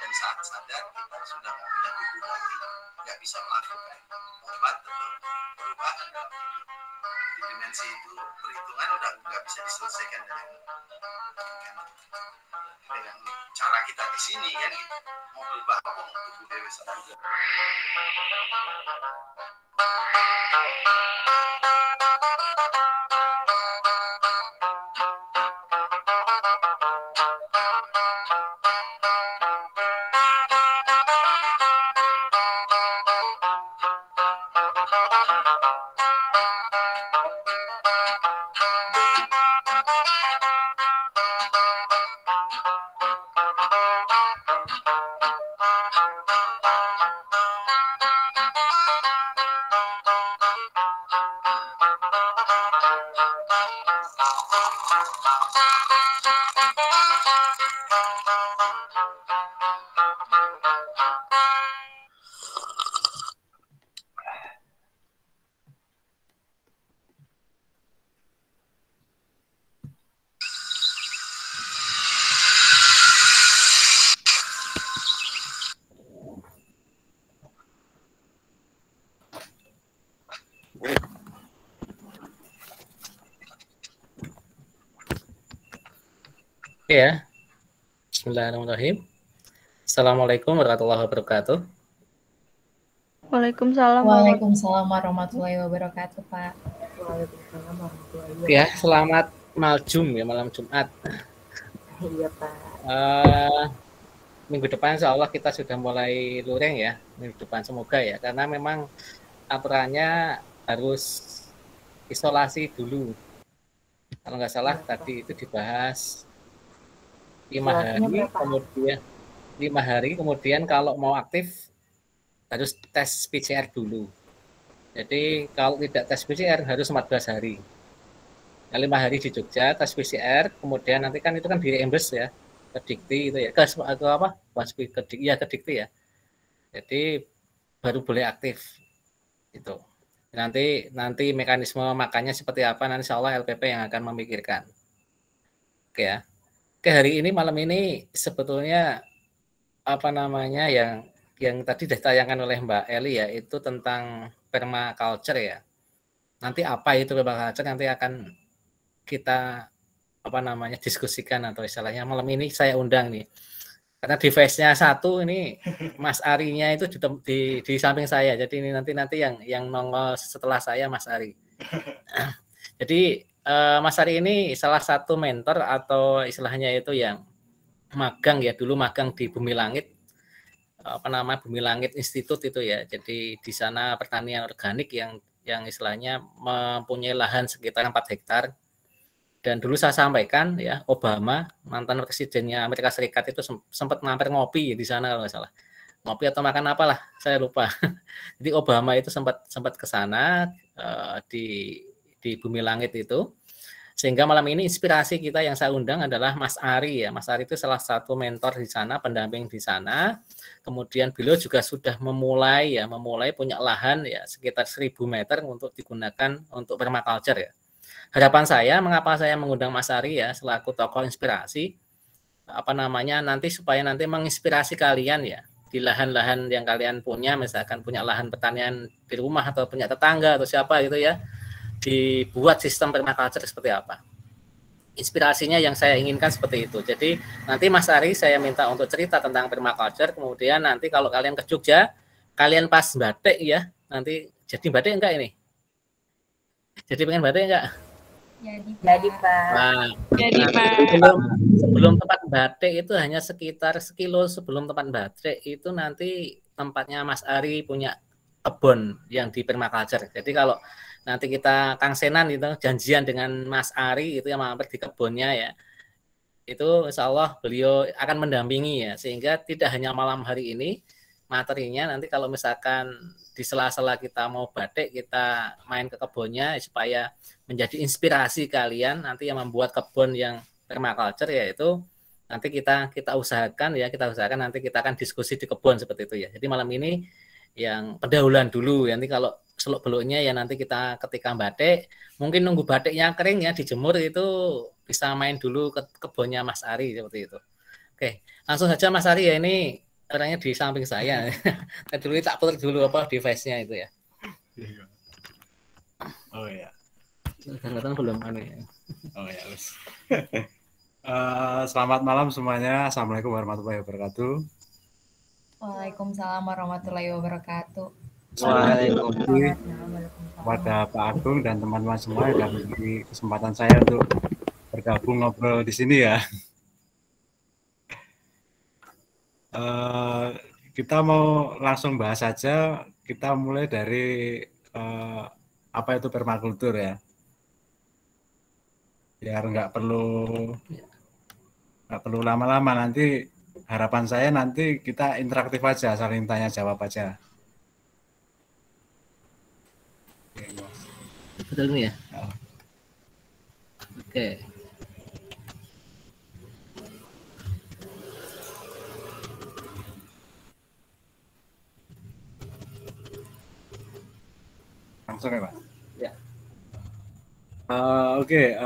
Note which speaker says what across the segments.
Speaker 1: Dan saat sadar kita sudah nggak punya tubuh lagi, nggak bisa melakukan obat atau perubahan dalam hidup. Di dimensi itu perhitungan udah nggak bisa diselesaikan dengan cara kita di sini kan gitu. Mau berubah apa mau tubuh dewasa juga.
Speaker 2: Ya, Bismillahirrahmanirrahim. Assalamualaikum warahmatullahi wabarakatuh.
Speaker 3: Waalaikumsalam.
Speaker 4: Waalaikumsalam warahmatullahi wabarakatuh, Pak.
Speaker 5: Waalaikumsalam warahmatullahi wabarakatuh.
Speaker 2: Ya, selamat malam Jumat.
Speaker 5: Iya, Pak.
Speaker 2: Minggu depan insya Allah kita sudah mulai luring ya, minggu depan semoga ya, karena memang aturannya harus isolasi dulu. Kalau nggak salah
Speaker 5: Iya,
Speaker 2: tadi itu dibahas 5 hari, kemudian kalau mau aktif harus tes PCR dulu. Jadi kalau tidak tes PCR harus 14 hari. Nah, 5 hari di Jogja tes PCR, kemudian nanti kan itu kan di reimburse ya, ke Dikti itu ya, ke apa? Ke Dikti ya. Jadi baru boleh aktif itu. Nanti mekanisme makannya seperti apa nanti insya Allah LPP yang akan memikirkan. Oke ya. Ke hari ini malam ini sebetulnya apa namanya yang tadi ditayangkan oleh Mbak Eli ya, itu tentang permaculture ya. Nanti apa itu permaculture nanti akan kita apa namanya diskusikan atau istilahnya malam ini saya undang nih. Karena device-nya satu ini Mas Arinya itu di samping saya. Jadi ini nanti yang nongol setelah saya Mas Ari. Jadi Mas Ari ini salah satu mentor atau istilahnya itu yang magang ya, dulu magang di Bumi Langit, Bumi Langit Institute itu ya. Jadi di sana pertanian organik yang istilahnya mempunyai lahan sekitar 4 hektar. Dan dulu saya sampaikan ya, Obama, mantan presidennya Amerika Serikat itu sempat mampir ngopi di sana kalau nggak salah. Ngopi atau makan apalah, saya lupa. Jadi Obama itu sempat ke sana di Bumi Langit itu. Sehingga malam ini inspirasi kita yang saya undang adalah Mas Ari ya. Mas Ari itu salah satu mentor di sana, pendamping di sana. Kemudian beliau juga sudah memulai punya lahan ya sekitar 1.000 meter untuk digunakan untuk permaculture ya. Harapan saya, mengapa saya mengundang Mas Ari ya selaku tokoh inspirasi, nanti supaya nanti menginspirasi kalian ya di lahan-lahan yang kalian punya, misalkan punya lahan pertanian di rumah atau punya tetangga atau siapa gitu ya, dibuat sistem permaculture seperti apa. Inspirasinya yang saya inginkan seperti itu. Jadi nanti Mas Ari saya minta untuk cerita tentang permaculture, kemudian nanti kalau kalian ke Jogja, kalian pas batik ya, nanti jadi batik enggak ini? Jadi pengen batik enggak?
Speaker 5: Jadi Pak.
Speaker 2: Nah,
Speaker 4: Jadi, Pak.
Speaker 2: sebelum tempat batik itu hanya sekitar sekilo sebelum tempat batik itu nanti tempatnya Mas Ari punya kebun yang di permaculture. Jadi kalau nanti kita Kang Senan itu janjian dengan Mas Ari itu yang mampir di kebunnya ya, itu insya Allah beliau akan mendampingi ya, sehingga tidak hanya malam hari ini materinya, nanti kalau misalkan di sela-sela kita mau batik, kita main ke kebunnya supaya menjadi inspirasi kalian nanti yang membuat kebun yang permaculture, yaitu nanti kita usahakan nanti kita akan diskusi di kebun seperti itu ya. Jadi malam ini yang pendahuluan dulu, nanti kalau seluk-beluknya ya nanti kita ketika batik, mungkin nunggu batiknya kering ya dijemur, itu bisa main dulu ke kebunnya Mas Ari seperti itu. Oke, langsung saja Mas Ari ya, ini orangnya di samping saya. Dulu tak putar dulu device-nya itu ya.
Speaker 3: Oh ya.
Speaker 2: Kadang-kadang belum aneh.
Speaker 3: Oh ya, wes. Selamat malam semuanya. Assalamualaikum warahmatullahi wabarakatuh.
Speaker 4: Waalaikumsalam warahmatullahi wabarakatuh.
Speaker 3: Waalaikumsalam kepada Pak Agung dan teman-teman semua yang memberi kesempatan saya untuk bergabung ngobrol di sini ya. Kita mau langsung bahas saja. Kita mulai dari apa itu permakultur ya. Biar nggak perlu lama-lama, nanti harapan saya nanti kita interaktif aja, saling tanya jawab aja.
Speaker 2: Betul ini ya?
Speaker 3: Oh.
Speaker 2: Oke.
Speaker 3: Langsung ya Pak?
Speaker 2: Ya.
Speaker 3: Oke.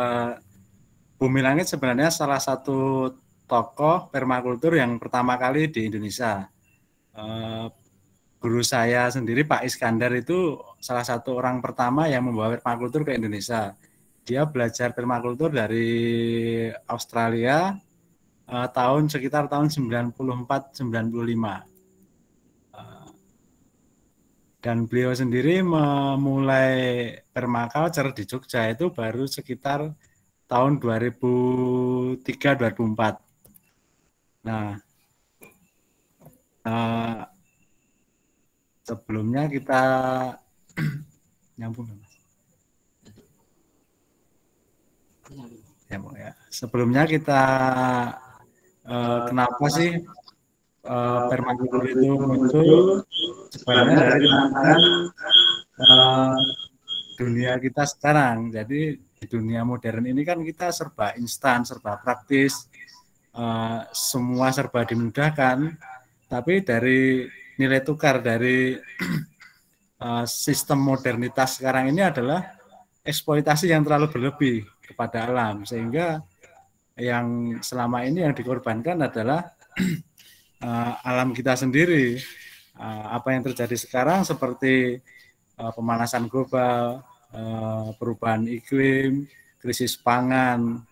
Speaker 3: Bumi Langit sebenarnya salah satu tokoh permakultur yang pertama kali di Indonesia. Guru saya sendiri Pak Iskandar itu salah satu orang pertama yang membawa permakultur ke Indonesia. Dia belajar permakultur dari Australia sekitar tahun 94-95. Dan beliau sendiri memulai permaculture di Jogja itu baru sekitar tahun 2003-2004. Nah, sebelumnya kita nyambung Mas. Ya. Sebelumnya kita kenapa sih permakultur itu muncul? Sebenarnya dari tantangan dunia kita sekarang. Jadi di dunia modern ini kan kita serba instan, serba praktis, semua serba dimudahkan. Tapi dari nilai tukar dari sistem modernitas sekarang ini adalah eksploitasi yang terlalu berlebih kepada alam, sehingga yang selama ini yang dikorbankan adalah alam kita sendiri. Apa yang terjadi sekarang seperti pemanasan global, perubahan iklim, krisis pangan,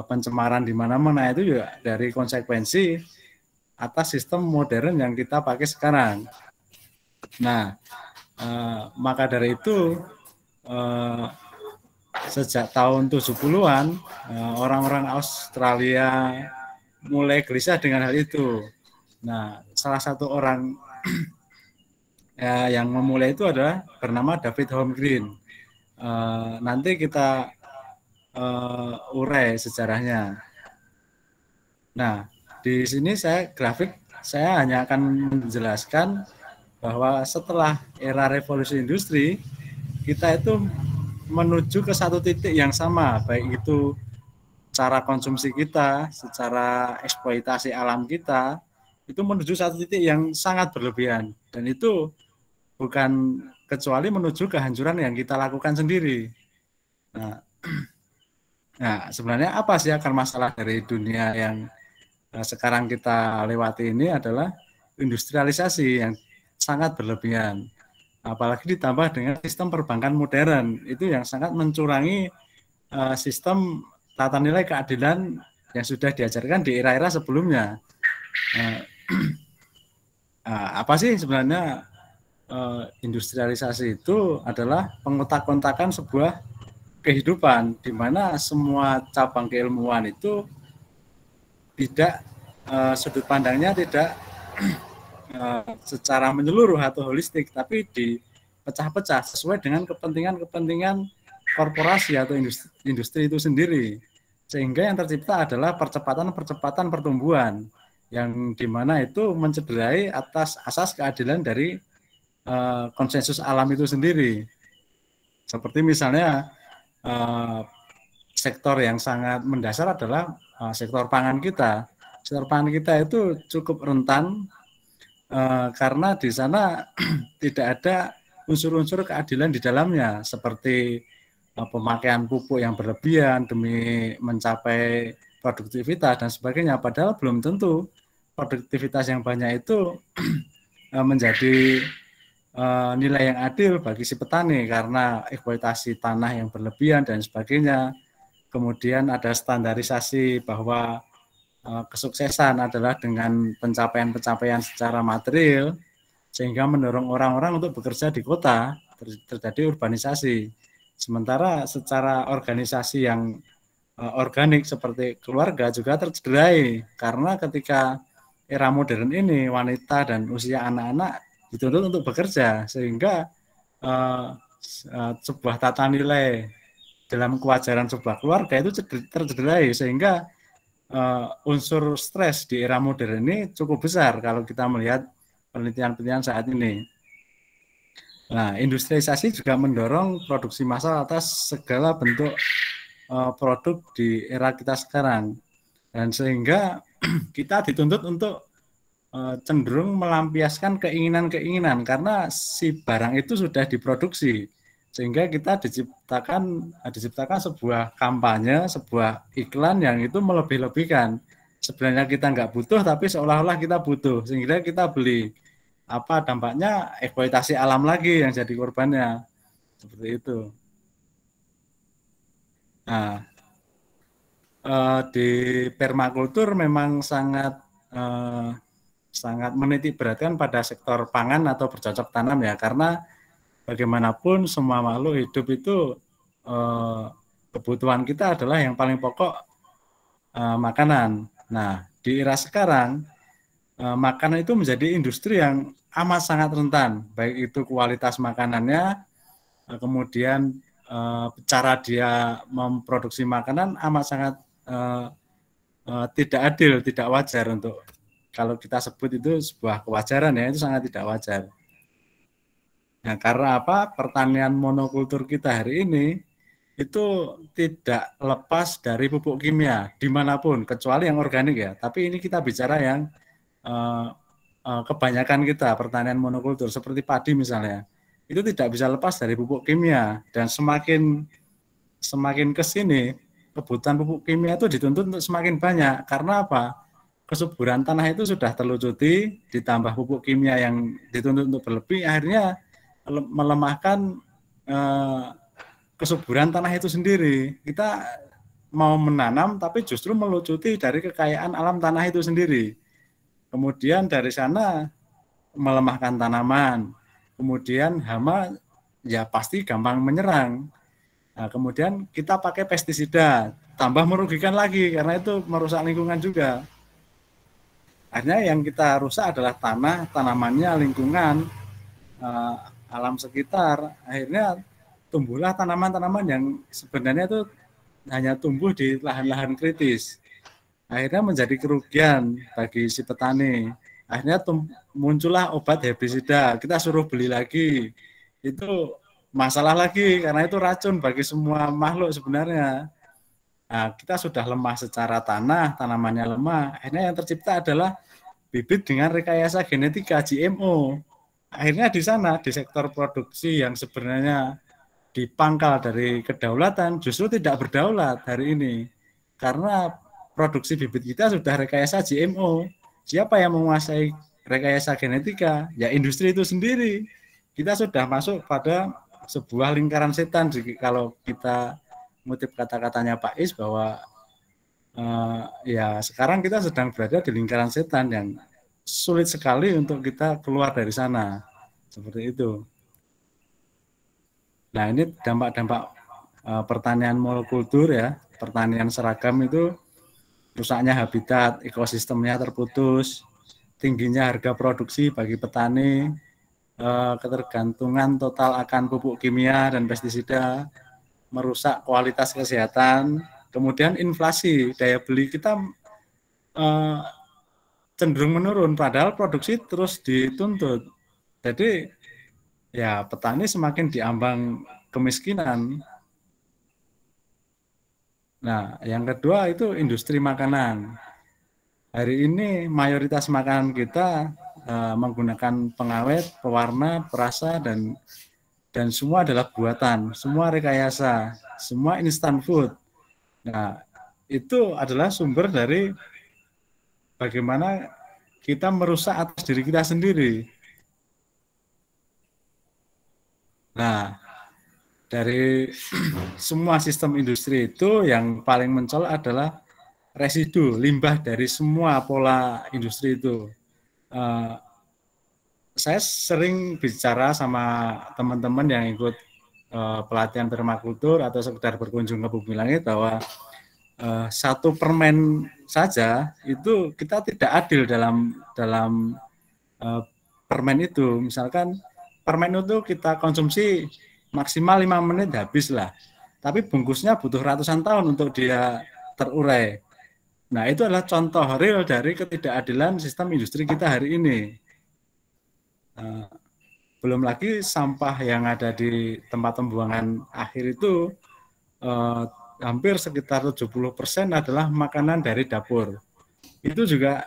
Speaker 3: pencemaran di mana-mana, itu juga dari konsekuensi atas sistem modern yang kita pakai sekarang. Nah, maka dari itu sejak tahun 70-an orang-orang Australia mulai gelisah dengan hal itu. Nah, salah satu orang yang memulai itu adalah bernama David Holmgren. Nanti kita urai sejarahnya. Nah, di sini saya hanya akan menjelaskan bahwa setelah era revolusi industri, kita itu menuju ke satu titik yang sama, baik itu cara konsumsi kita, secara eksploitasi alam kita, itu menuju satu titik yang sangat berlebihan. Dan itu bukan kecuali menuju kehancuran yang kita lakukan sendiri. Nah, sebenarnya apa sih akar masalah dari dunia yang sekarang kita lewati ini adalah industrialisasi yang sangat berlebihan. Apalagi ditambah dengan sistem perbankan modern, itu yang sangat mencurangi sistem tata nilai keadilan yang sudah diajarkan di era-era sebelumnya. Apa sih sebenarnya industrialisasi itu adalah pengotak-kontakan sebuah kehidupan di mana semua cabang keilmuan itu tidak sudut pandangnya tidak secara menyeluruh atau holistik, tapi dipecah-pecah sesuai dengan kepentingan-kepentingan korporasi atau industri itu sendiri, sehingga yang tercipta adalah percepatan pertumbuhan yang dimana itu mencederai atas asas keadilan dari konsensus alam itu sendiri. Seperti misalnya sektor yang sangat mendasar adalah sektor pangan kita. Sektor pangan kita itu cukup rentan karena di sana tidak ada unsur-unsur keadilan di dalamnya, seperti pemakaian pupuk yang berlebihan demi mencapai produktivitas dan sebagainya. Padahal belum tentu produktivitas yang banyak itu menjadi nilai yang adil bagi si petani karena eksploitasi tanah yang berlebihan dan sebagainya. Kemudian ada standarisasi bahwa kesuksesan adalah dengan pencapaian-pencapaian secara material, sehingga mendorong orang-orang untuk bekerja di kota, terjadi urbanisasi. Sementara secara organisasi yang organik seperti keluarga juga tercederai, karena ketika era modern ini wanita dan usia anak-anak dituntut untuk bekerja, sehingga sebuah tata nilai dalam kewajaran sebuah keluarga itu tercederai, sehingga unsur stres di era modern ini cukup besar kalau kita melihat penelitian-penelitian saat ini. Nah, industrialisasi juga mendorong produksi massal atas segala bentuk produk di era kita sekarang, dan sehingga kita dituntut untuk cenderung melampiaskan keinginan-keinginan karena si barang itu sudah diproduksi, sehingga kita diciptakan sebuah kampanye, sebuah iklan yang itu melebih-lebihkan. Sebenarnya kita nggak butuh, tapi seolah-olah kita butuh, sehingga kita beli. Apa dampaknya? Eksploitasi alam lagi yang jadi korbannya. Seperti itu. Nah, di permakultur memang sangat menitik beratkan pada sektor pangan atau bercocok tanam ya, karena bagaimanapun semua makhluk hidup itu kebutuhan kita adalah yang paling pokok makanan. Nah, di era sekarang makanan itu menjadi industri yang amat sangat rentan, baik itu kualitas makanannya, kemudian cara dia memproduksi makanan amat sangat tidak adil, tidak wajar. Untuk kalau kita sebut itu sebuah kewajaran ya, itu sangat tidak wajar. Nah, karena apa? Pertanian monokultur kita hari ini itu tidak lepas dari pupuk kimia dimanapun, kecuali yang organik ya. Tapi ini kita bicara yang kebanyakan kita pertanian monokultur seperti padi misalnya, itu tidak bisa lepas dari pupuk kimia, dan semakin ke sini kebutuhan pupuk kimia itu dituntut untuk semakin banyak. Karena apa? Kesuburan tanah itu sudah terlucuti, ditambah pupuk kimia yang dituntut untuk berlebih, akhirnya melemahkan kesuburan tanah itu sendiri. Kita mau menanam tapi justru melucuti dari kekayaan alam tanah itu sendiri. Kemudian dari sana melemahkan tanaman. Kemudian hama ya pasti gampang menyerang. Nah, kemudian kita pakai pestisida, tambah merugikan lagi karena itu merusak lingkungan juga. Akhirnya yang kita rusak adalah tanah, tanamannya, lingkungan, alam sekitar. Akhirnya tumbuhlah tanaman-tanaman yang sebenarnya itu hanya tumbuh di lahan-lahan kritis. Akhirnya menjadi kerugian bagi si petani. Akhirnya muncullah obat herbisida, kita suruh beli lagi. Itu masalah lagi karena itu racun bagi semua makhluk sebenarnya. Nah, kita sudah lemah secara tanah, tanamannya lemah. Akhirnya yang tercipta adalah bibit dengan rekayasa genetika GMO. Akhirnya di sana, di sektor produksi yang sebenarnya di pangkal dari kedaulatan, justru tidak berdaulat hari ini. Karena produksi bibit kita sudah rekayasa GMO. Siapa yang menguasai rekayasa genetika? Ya industri itu sendiri. Kita sudah masuk pada sebuah lingkaran setan. Kalau kita mengutip kata-katanya Pak Is bahwa ya sekarang kita sedang berada di lingkaran setan yang sulit sekali untuk kita keluar dari sana. Seperti itu. Nah ini dampak-dampak pertanian monokultur ya, pertanian seragam itu rusaknya habitat, ekosistemnya terputus, tingginya harga produksi bagi petani, ketergantungan total akan pupuk kimia dan pestisida, merusak kualitas kesehatan, kemudian inflasi, daya beli kita cenderung menurun, padahal produksi terus dituntut. Jadi ya petani semakin diambang kemiskinan. Nah, yang kedua itu industri makanan. Hari ini mayoritas makanan kita menggunakan pengawet, pewarna, perasa dan semua adalah buatan, semua rekayasa, semua instant food. Nah, itu adalah sumber dari bagaimana kita merusak atas diri kita sendiri. Nah, dari semua sistem industri itu yang paling mencolok adalah residu, limbah dari semua pola industri itu. Saya sering bicara sama teman-teman yang ikut pelatihan permakultur atau sekedar berkunjung ke Bumi Langit bahwa satu permen saja itu kita tidak adil dalam permen itu. Misalkan permen itu kita konsumsi maksimal 5 menit habis lah. Tapi bungkusnya butuh ratusan tahun untuk dia terurai. Nah, itu adalah contoh real dari ketidakadilan sistem industri kita hari ini. Belum lagi sampah yang ada di tempat pembuangan akhir itu hampir sekitar 70% adalah makanan dari dapur. Itu juga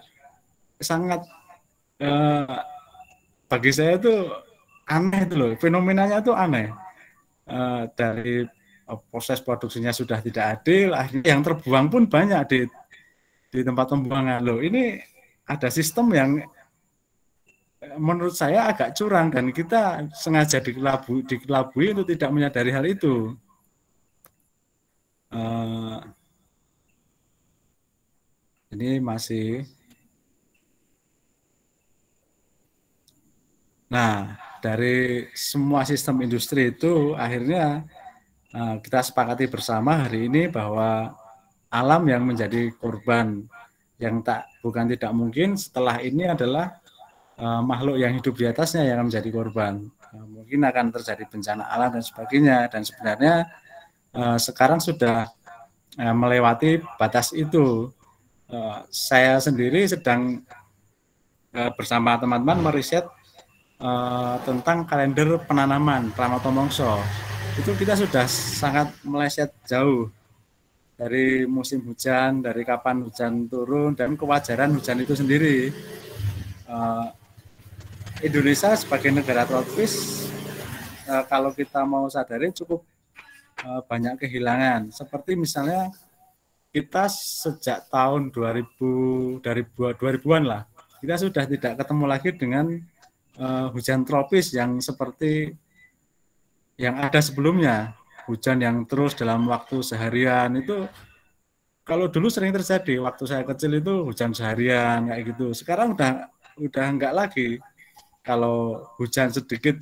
Speaker 3: sangat bagi saya itu aneh itu loh, fenomenanya itu aneh. Dari proses produksinya sudah tidak adil, akhirnya yang terbuang pun banyak di tempat pembuangan. Loh, ini ada sistem yang menurut saya agak curang dan kita sengaja dikelabui untuk tidak menyadari hal itu. Ini masih. Nah, dari semua sistem industri itu akhirnya kita sepakati bersama hari ini bahwa alam yang menjadi korban yang bukan tidak mungkin setelah ini adalah makhluk yang hidup di atasnya yang menjadi korban. Mungkin akan terjadi bencana alam dan sebagainya, dan sebenarnya sekarang sudah melewati batas itu. Saya sendiri sedang bersama teman-teman meriset tentang kalender penanaman Pranoto Mongso. Itu kita sudah sangat meleset jauh dari musim hujan, dari kapan hujan turun, dan kewajaran hujan itu sendiri. Indonesia sebagai negara tropis, kalau kita mau sadari cukup banyak kehilangan. Seperti misalnya kita sejak tahun 2000-an lah, kita sudah tidak ketemu lagi dengan hujan tropis yang seperti yang ada sebelumnya. Hujan yang terus dalam waktu seharian itu, kalau dulu sering terjadi, waktu saya kecil itu hujan seharian kayak gitu. Sekarang udah enggak lagi. Kalau hujan sedikit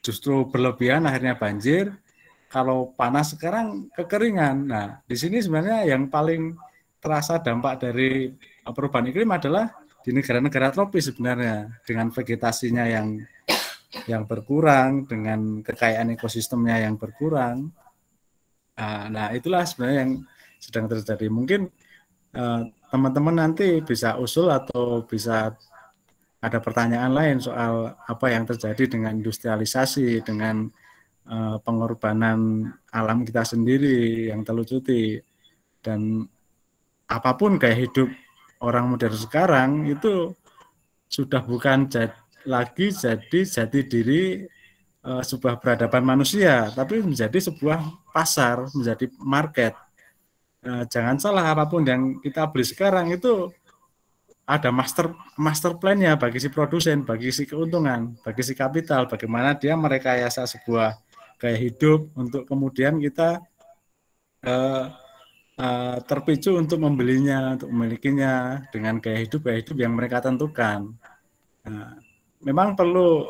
Speaker 3: justru berlebihan akhirnya banjir. Kalau panas sekarang kekeringan. Nah, di sini sebenarnya yang paling terasa dampak dari perubahan iklim adalah di negara-negara tropis sebenarnya, dengan vegetasinya yang berkurang, dengan kekayaan ekosistemnya yang berkurang. Nah, itulah sebenarnya yang sedang terjadi. Mungkin teman-teman nanti bisa usul atau bisa ada pertanyaan lain soal apa yang terjadi dengan industrialisasi, dengan pengorbanan alam kita sendiri yang terlucuti, dan apapun gaya hidup orang modern sekarang itu sudah bukan lagi jadi jati diri sebuah peradaban manusia, tapi menjadi sebuah pasar, menjadi market. Jangan salah, apapun yang kita beli sekarang itu ada master plan-nya bagi si produsen, bagi si keuntungan, bagi si kapital, bagaimana dia merekayasa sebuah gaya hidup untuk kemudian kita terpicu untuk membelinya, untuk memilikinya dengan gaya hidup yang mereka tentukan. Memang perlu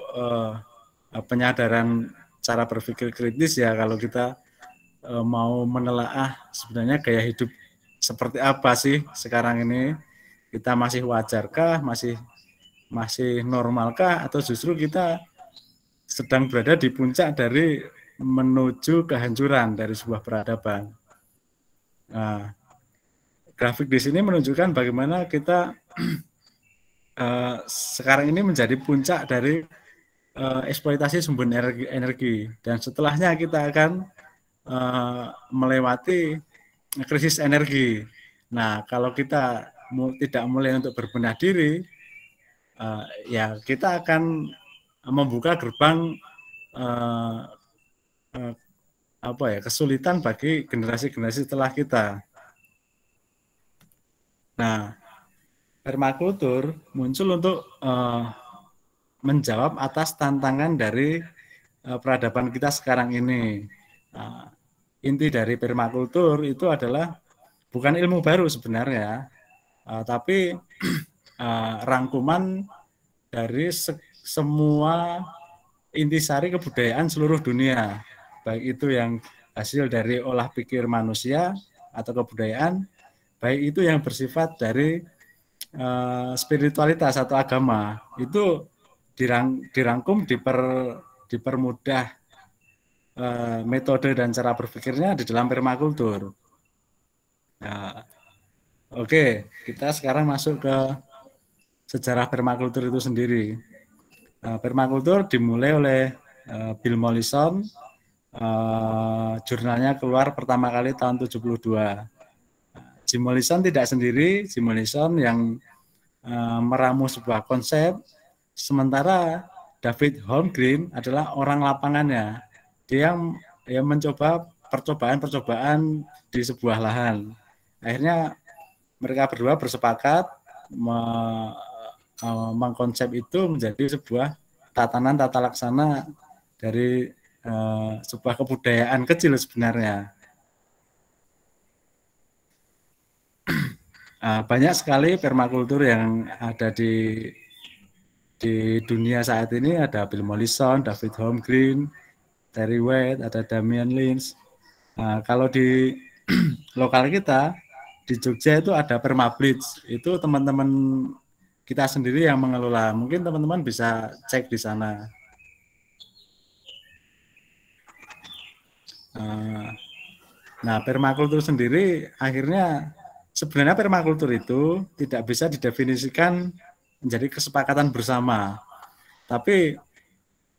Speaker 3: penyadaran cara berpikir kritis ya, kalau kita mau menelaah sebenarnya gaya hidup seperti apa sih sekarang ini, kita masih wajarkah, masih normalkah, atau justru kita sedang berada di puncak dari menuju kehancuran dari sebuah peradaban. Nah, grafik di sini menunjukkan bagaimana kita sekarang ini menjadi puncak dari eksploitasi sumber energi, dan setelahnya kita akan melewati krisis energi. Nah, kalau kita tidak mulai untuk berbenah diri, ya kita akan membuka gerbang kesulitan bagi generasi-generasi setelah kita. Nah, permakultur muncul untuk menjawab atas tantangan dari peradaban kita sekarang ini. Inti dari permakultur itu adalah bukan ilmu baru sebenarnya, tapi rangkuman dari semua intisari kebudayaan seluruh dunia, baik itu yang hasil dari olah pikir manusia atau kebudayaan, baik itu yang bersifat dari spiritualitas atau agama, itu dirangkum, dipermudah metode dan cara berpikirnya di dalam permakultur. Nah, oke, kita sekarang masuk ke sejarah permakultur itu sendiri. Permakultur dimulai oleh Bill Mollison, jurnalnya keluar pertama kali tahun 72. Jim Mollison tidak sendiri, Jim Mollison yang meramu sebuah konsep, sementara David Holmgren adalah orang lapangannya. Dia yang mencoba percobaan di sebuah lahan. Akhirnya mereka berdua bersepakat mengkonsep itu menjadi sebuah tatanan tata laksana dari sebuah kebudayaan kecil sebenarnya. Banyak sekali permakultur yang ada di dunia saat ini. Ada Bill Mollison, David Holmgren, Terry White, ada Damian Lynch. Kalau di lokal kita di Jogja itu ada Permablitz. Itu teman-teman kita sendiri yang mengelola. Mungkin teman-teman bisa cek di sana. Nah, permakultur sendiri akhirnya sebenarnya permakultur itu tidak bisa didefinisikan menjadi kesepakatan bersama. Tapi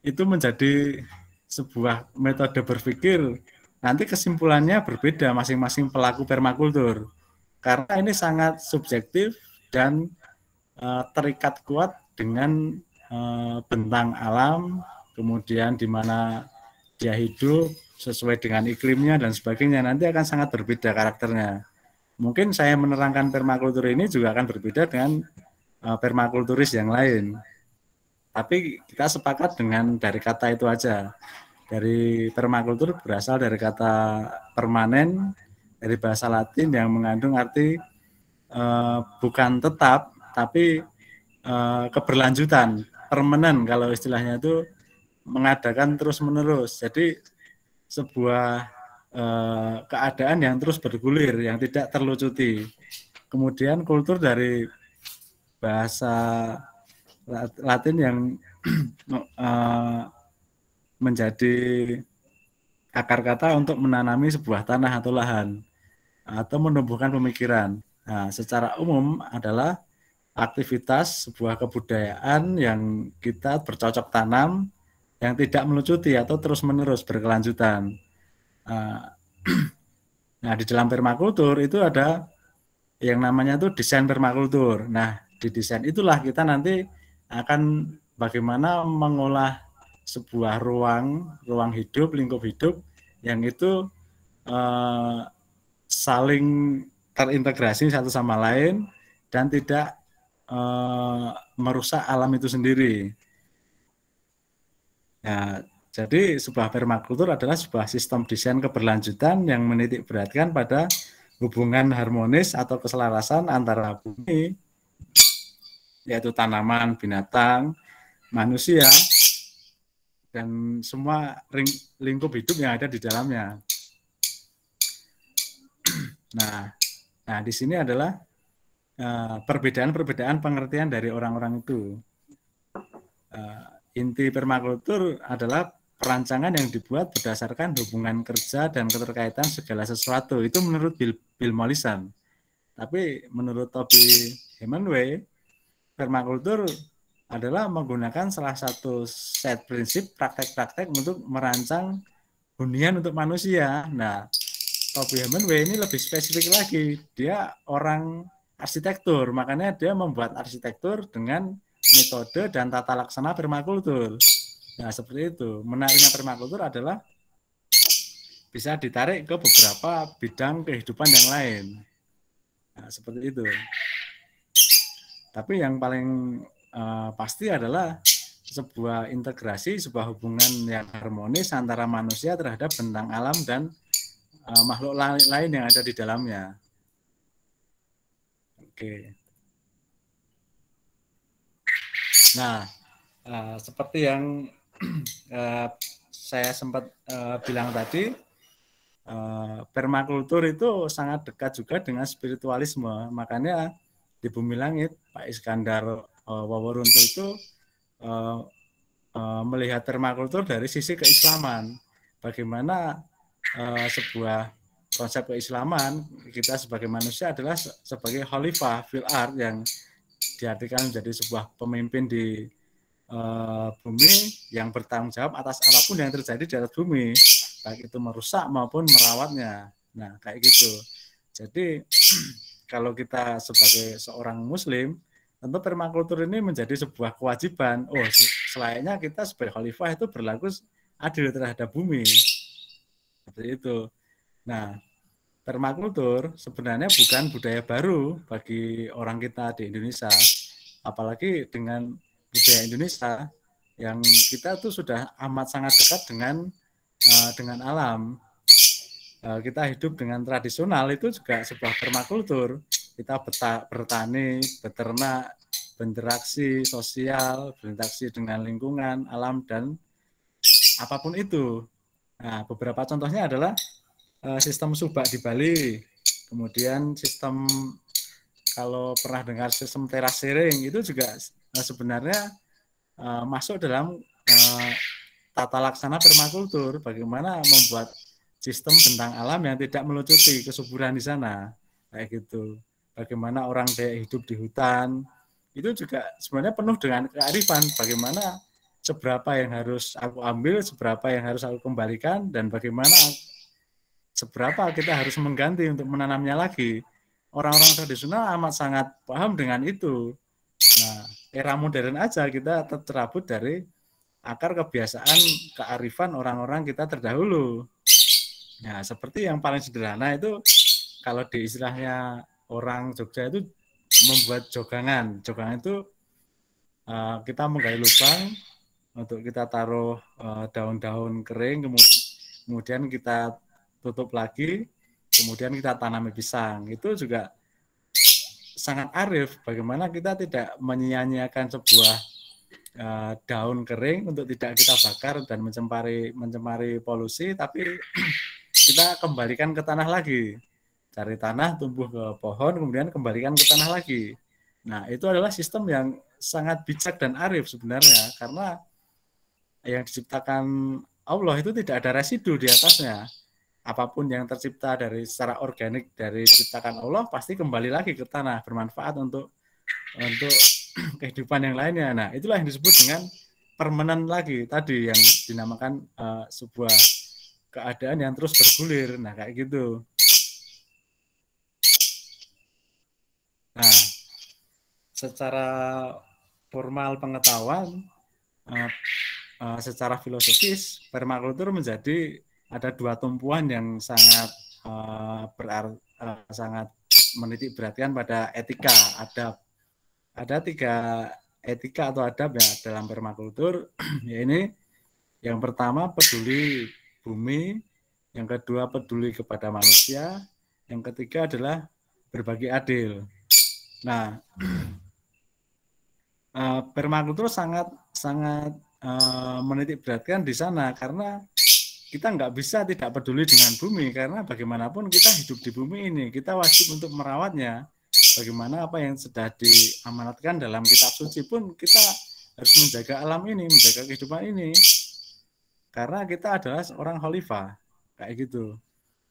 Speaker 3: itu menjadi sebuah metode berpikir, nanti kesimpulannya berbeda masing-masing pelaku permakultur. Karena ini sangat subjektif dan terikat kuat dengan bentang alam, kemudian di mana dia hidup, sesuai dengan iklimnya dan sebagainya, nanti akan sangat berbeda karakternya. Mungkin saya menerangkan permakultur ini juga akan berbeda dengan permakulturis yang lain. Tapi kita sepakat dengan dari kata itu aja. Dari permakultur berasal dari kata permanen, dari bahasa Latin yang mengandung arti bukan tetap, tapi keberlanjutan, permanen kalau istilahnya itu mengadakan terus-menerus. Jadi sebuah keadaan yang terus bergulir, yang tidak terlucuti. Kemudian kultur dari bahasa Latin yang menjadi akar kata untuk menanami sebuah tanah atau lahan atau menumbuhkan pemikiran. Nah, secara umum adalah aktivitas sebuah kebudayaan yang kita bercocok tanam yang tidak melucuti atau terus-menerus berkelanjutan. Nah, di dalam permakultur itu ada yang namanya itu desain permakultur. Nah, di desain itulah kita nanti akan bagaimana mengolah sebuah ruang hidup, lingkup hidup yang itu saling terintegrasi satu sama lain dan tidak merusak alam itu sendiri. Nah, jadi sebuah permakultur adalah sebuah sistem desain keberlanjutan yang menitik beratkan pada hubungan harmonis atau keselarasan antara bumi, yaitu tanaman, binatang, manusia, dan semua lingkup hidup yang ada di dalamnya. Nah, di sini adalah perbedaan-perbedaan pengertian dari orang-orang itu. Inti permakultur adalah perancangan yang dibuat berdasarkan hubungan kerja dan keterkaitan segala sesuatu. Itu menurut Bill Mollison. Tapi menurut Toby Hemingway, permakultur adalah menggunakan salah satu set prinsip praktek-praktek untuk merancang hunian untuk manusia. Nah, Toby Hemingway ini lebih spesifik lagi. Dia orang arsitektur, makanya dia membuat arsitektur dengan metode dan tata laksana permakultur. Nah, seperti itu. Menariknya permakultur adalah bisa ditarik ke beberapa bidang kehidupan yang lain. Nah, seperti itu. Tapi yang paling pasti adalah sebuah integrasi, sebuah hubungan yang harmonis antara manusia terhadap bentang alam dan makhluk lain yang ada di dalamnya. Oke. Nah, seperti yang saya sempat bilang tadi, permakultur itu sangat dekat juga dengan spiritualisme. Makanya di Bumi Langit, Pak Iskandar Waworuntu itu melihat permakultur dari sisi keislaman. Bagaimana sebuah konsep keislaman, kita sebagai manusia adalah sebagai khalifah fil ard yang diartikan menjadi sebuah pemimpin di bumi yang bertanggung jawab atas apapun yang terjadi di atas bumi, baik itu merusak maupun merawatnya. Nah, kayak gitu. Jadi kalau kita sebagai seorang muslim, tentu permakultur ini menjadi sebuah kewajiban. Oh, selayaknya kita sebagai khalifah itu berlaku adil terhadap bumi. Seperti itu. Nah, permakultur sebenarnya bukan budaya baru bagi orang kita di Indonesia. Apalagi dengan budaya Indonesia yang kita tuh sudah amat sangat dekat dengan alam. Kita hidup dengan tradisional itu juga sebuah permakultur. Kita bertani, beternak, berinteraksi sosial, berinteraksi dengan lingkungan, alam, dan apapun itu. Nah, beberapa contohnya adalah sistem subak di Bali, kemudian sistem, kalau pernah dengar sistem terasering, itu juga sebenarnya masuk dalam tata laksana permakultur, bagaimana membuat sistem bentang alam yang tidak melucuti kesuburan di sana, kayak gitu. Bagaimana orang Dayak hidup di hutan, itu juga sebenarnya penuh dengan kearifan, bagaimana seberapa yang harus aku ambil, seberapa yang harus aku kembalikan, dan bagaimana seberapa kita harus mengganti untuk menanamnya lagi. Orang-orang tradisional amat sangat paham dengan itu. Nah, era modern aja kita tercerabut dari akar kebiasaan kearifan orang-orang kita terdahulu. Nah, seperti yang paling sederhana itu, kalau di istilahnya orang Jogja itu membuat jogangan. Jogangan itu kita menggali lubang untuk kita taruh daun-daun kering, kemudian kita tutup lagi, kemudian kita tanami pisang. Itu juga sangat arif, bagaimana kita tidak menyia-nyiakan sebuah daun kering untuk tidak kita bakar dan mencemari polusi, tapi kita kembalikan ke tanah lagi. Cari tanah, tumbuh ke pohon, kemudian kembalikan ke tanah lagi. Nah, itu adalah sistem yang sangat bijak dan arif sebenarnya, karena yang diciptakan Allah itu tidak ada residu di atasnya. Apapun yang tercipta dari secara organik dari ciptakan Allah pasti kembali lagi ke tanah, bermanfaat untuk kehidupan yang lainnya. Nah, itulah yang disebut dengan permanen lagi tadi yang dinamakan sebuah keadaan yang terus bergulir. Nah, kayak gitu. Nah, secara formal pengetahuan, secara filosofis, permakultur menjadi ada dua tumpuan yang sangat sangat menitik beratkan pada etika, adab. Ada 3 etika atau adab ya dalam permakultur. Ya ini yang pertama peduli bumi, yang kedua peduli kepada manusia, yang ketiga adalah berbagi adil. Nah, permakultur sangat menitik beratkan di sana karena kita nggak bisa tidak peduli dengan bumi, karena bagaimanapun kita hidup di bumi ini, kita wajib untuk merawatnya. Bagaimana apa yang sudah diamanatkan dalam kitab suci pun kita harus menjaga alam ini, menjaga kehidupan ini, karena kita adalah seorang khalifah, kayak gitu.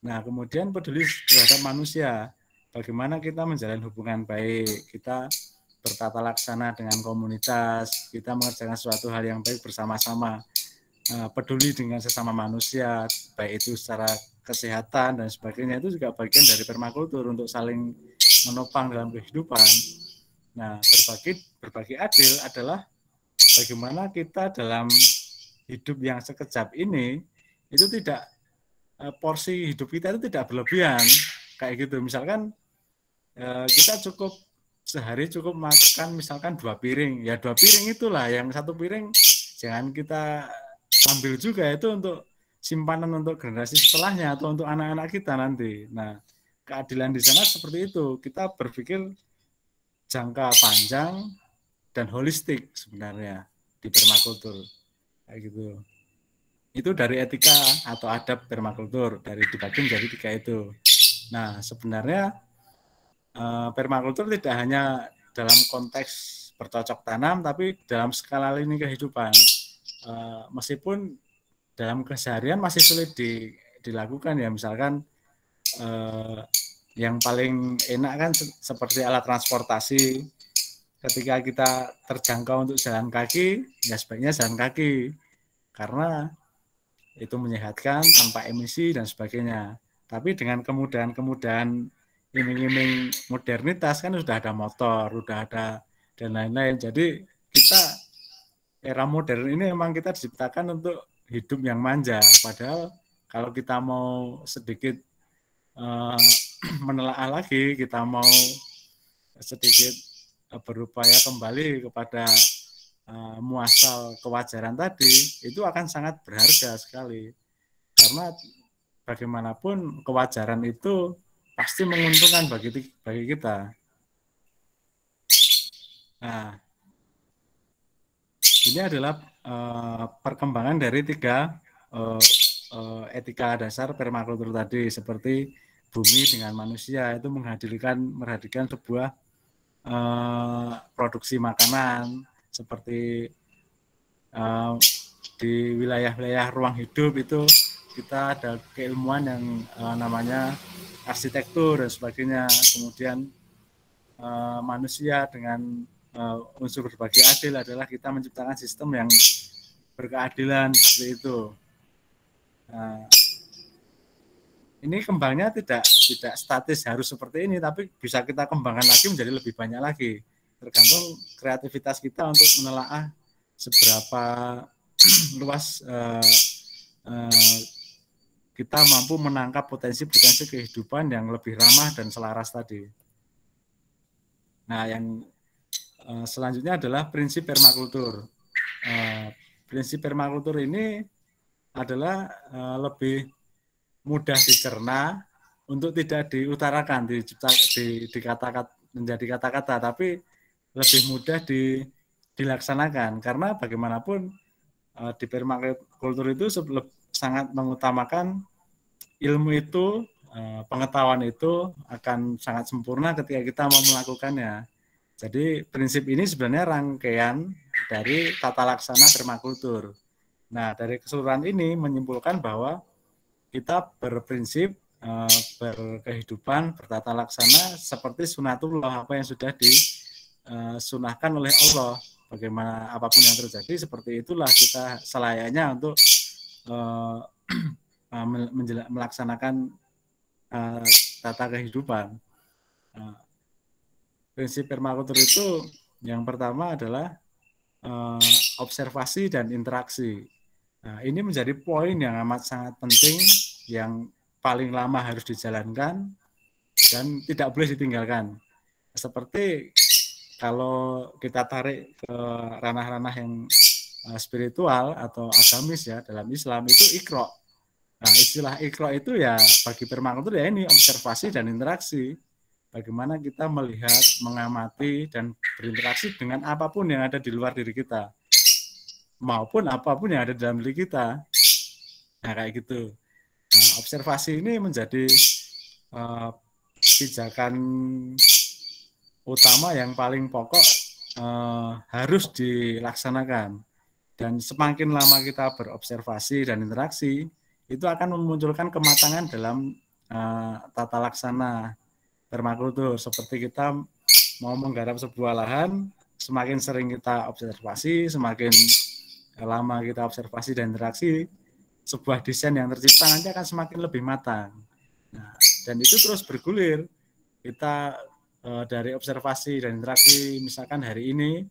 Speaker 3: Nah, kemudian peduli terhadap manusia, bagaimana kita menjalin hubungan baik, kita bertata laksana dengan komunitas, kita mengerjakan suatu hal yang baik bersama-sama, peduli dengan sesama manusia, baik itu secara kesehatan dan sebagainya, itu juga bagian dari permakultur untuk saling menopang dalam kehidupan. Nah, berbagi adil adalah bagaimana kita dalam hidup yang sekejap ini itu tidak, porsi hidup kita itu tidak berlebihan kayak gitu. Misalkan kita sehari cukup makan misalkan 2 piring, ya 2 piring itulah, yang 1 piring jangan kita ambil juga, itu untuk simpanan untuk generasi setelahnya atau untuk anak-anak kita nanti. Nah, keadilan di sana seperti itu, kita berpikir jangka panjang dan holistik sebenarnya di permakultur kayak gitu. Itu dari etika atau adab permakultur, dari dibagi menjadi 3 itu. Nah, sebenarnya permakultur tidak hanya dalam konteks bercocok tanam, tapi dalam skala lini kehidupan. Meskipun dalam keseharian masih sulit dilakukan ya, misalkan yang paling enak kan seperti alat transportasi. Ketika kita terjangkau untuk jalan kaki, ya sebaiknya jalan kaki, karena itu menyehatkan tanpa emisi dan sebagainya. Tapi dengan kemudahan-kemudahan iming-iming modernitas kan sudah ada motor, sudah ada dan lain-lain. Jadi kita era modern ini memang kita diciptakan untuk hidup yang manja. Padahal kalau kita mau sedikit menelaah lagi, kita mau sedikit berupaya kembali kepada muasal kewajaran tadi, itu akan sangat berharga sekali. Karena bagaimanapun kewajaran itu pasti menguntungkan bagi kita. Nah, ini adalah perkembangan dari 3 etika dasar permakultur tadi, seperti bumi dengan manusia, itu menghadirkan sebuah produksi makanan, seperti di wilayah-wilayah ruang hidup itu kita ada keilmuan yang namanya arsitektur dan sebagainya. Kemudian manusia dengan unsur berbagi adil adalah kita menciptakan sistem yang berkeadilan seperti itu. Ini kembangnya tidak statis harus seperti ini, tapi bisa kita kembangkan lagi menjadi lebih banyak lagi. Tergantung kreativitas kita untuk menelaah seberapa luas kita mampu menangkap potensi-potensi kehidupan yang lebih ramah dan selaras tadi. Nah, yang selanjutnya adalah prinsip permakultur. Prinsip permakultur ini adalah lebih mudah dicerna untuk tidak diutarakan, dikatakan menjadi kata-kata, tapi lebih mudah dilaksanakan, karena bagaimanapun di permakultur itu sangat mengutamakan ilmu itu, pengetahuan itu akan sangat sempurna ketika kita mau melakukannya. Jadi prinsip ini sebenarnya rangkaian dari tata laksana permakultur. Nah, dari keseluruhan ini menyimpulkan bahwa kita berprinsip berkehidupan bertata laksana seperti sunatullah, apa yang sudah disunahkan oleh Allah. Bagaimana apapun yang terjadi, seperti itulah kita selayaknya untuk melaksanakan tata kehidupan. Prinsip permakultur itu yang pertama adalah observasi dan interaksi. Nah, ini menjadi poin yang amat sangat penting, yang paling lama harus dijalankan dan tidak boleh ditinggalkan. Seperti kalau kita tarik ke ranah-ranah yang spiritual atau agamis ya, dalam Islam itu iqra. Nah, istilah iqra itu ya bagi permakultur ya ini observasi dan interaksi. Bagaimana kita melihat, mengamati, dan berinteraksi dengan apapun yang ada di luar diri kita, maupun apapun yang ada di dalam diri kita. Nah, kayak gitu. Nah, observasi ini menjadi pijakan utama yang paling pokok harus dilaksanakan. Dan semakin lama kita berobservasi dan interaksi, itu akan memunculkan kematangan dalam tata laksana permakultur. Seperti kita mau menggarap sebuah lahan, semakin sering kita observasi, semakin lama kita observasi dan interaksi, sebuah desain yang tercipta nanti akan semakin lebih matang. Nah, dan itu terus bergulir. Kita dari observasi dan interaksi, misalkan hari ini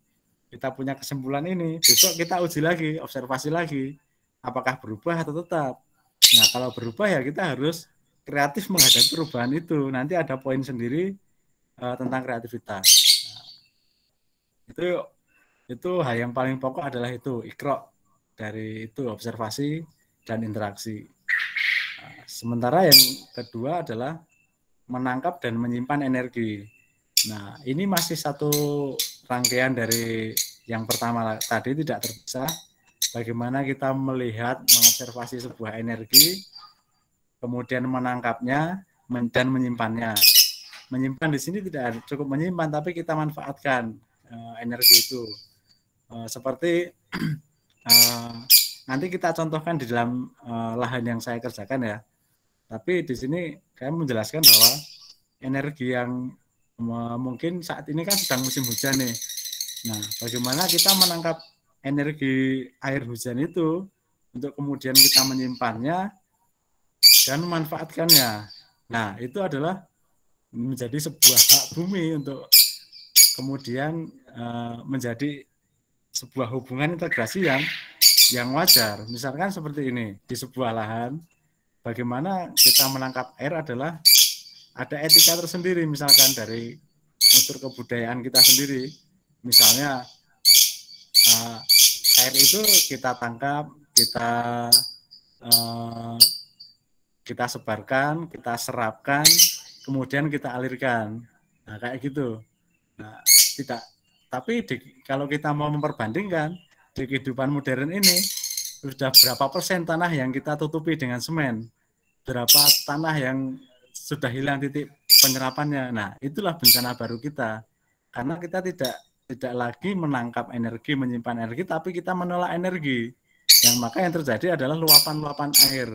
Speaker 3: kita punya kesimpulan ini, besok kita uji lagi, observasi lagi, apakah berubah atau tetap. Nah, kalau berubah ya kita harus kreatif menghadapi perubahan itu. Nanti ada poin sendiri tentang kreativitas. Nah, itu hal yang paling pokok adalah itu iqra, dari itu observasi dan interaksi. Nah, sementara yang kedua adalah menangkap dan menyimpan energi. Nah, ini masih satu rangkaian dari yang pertama tadi, tidak terpisah. Bagaimana kita melihat, mengobservasi sebuah energi, kemudian menangkapnya dan menyimpannya. Menyimpan di sini tidak cukup menyimpan, tapi kita manfaatkan energi itu. Seperti nanti kita contohkan di dalam lahan yang saya kerjakan ya. Tapi di sini saya menjelaskan bahwa energi yang mungkin saat ini kan sedang musim hujan nih. Nah, bagaimana kita menangkap energi air hujan itu untuk kemudian kita menyimpannya dan memanfaatkannya. Nah, itu adalah menjadi sebuah hak bumi untuk kemudian menjadi sebuah hubungan integrasi yang wajar. Misalkan seperti ini, di sebuah lahan, bagaimana kita menangkap air adalah ada etika tersendiri, misalkan dari unsur kebudayaan kita sendiri. Misalnya air itu kita tangkap, kita sebarkan, kita serapkan, kemudian kita alirkan. Nah, kayak gitu. Nah, tapi kalau kita mau memperbandingkan di kehidupan modern ini, sudah berapa persen tanah yang kita tutupi dengan semen, berapa tanah yang sudah hilang titik penyerapannya. Nah, itulah bencana baru kita. Karena kita tidak lagi menangkap energi, menyimpan energi, tapi kita menolak energi. Maka yang terjadi adalah luapan-luapan air.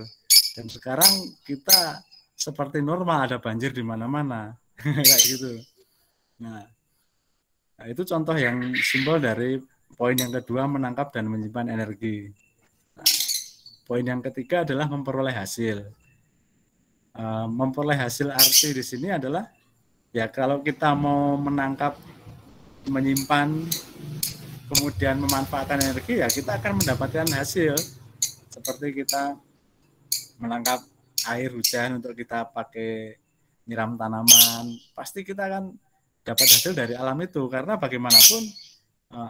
Speaker 3: Dan sekarang kita seperti normal, ada banjir di mana-mana. Kayak gitu. Nah, itu contoh yang simpel dari poin yang kedua, menangkap dan menyimpan energi. Nah, poin yang ketiga adalah memperoleh hasil. Memperoleh hasil arti di sini adalah ya kalau kita mau menangkap, menyimpan, kemudian memanfaatkan energi, ya kita akan mendapatkan hasil. Seperti kita menangkap air hujan untuk kita pakai nyiram tanaman, pasti kita akan dapat hasil dari alam itu, karena bagaimanapun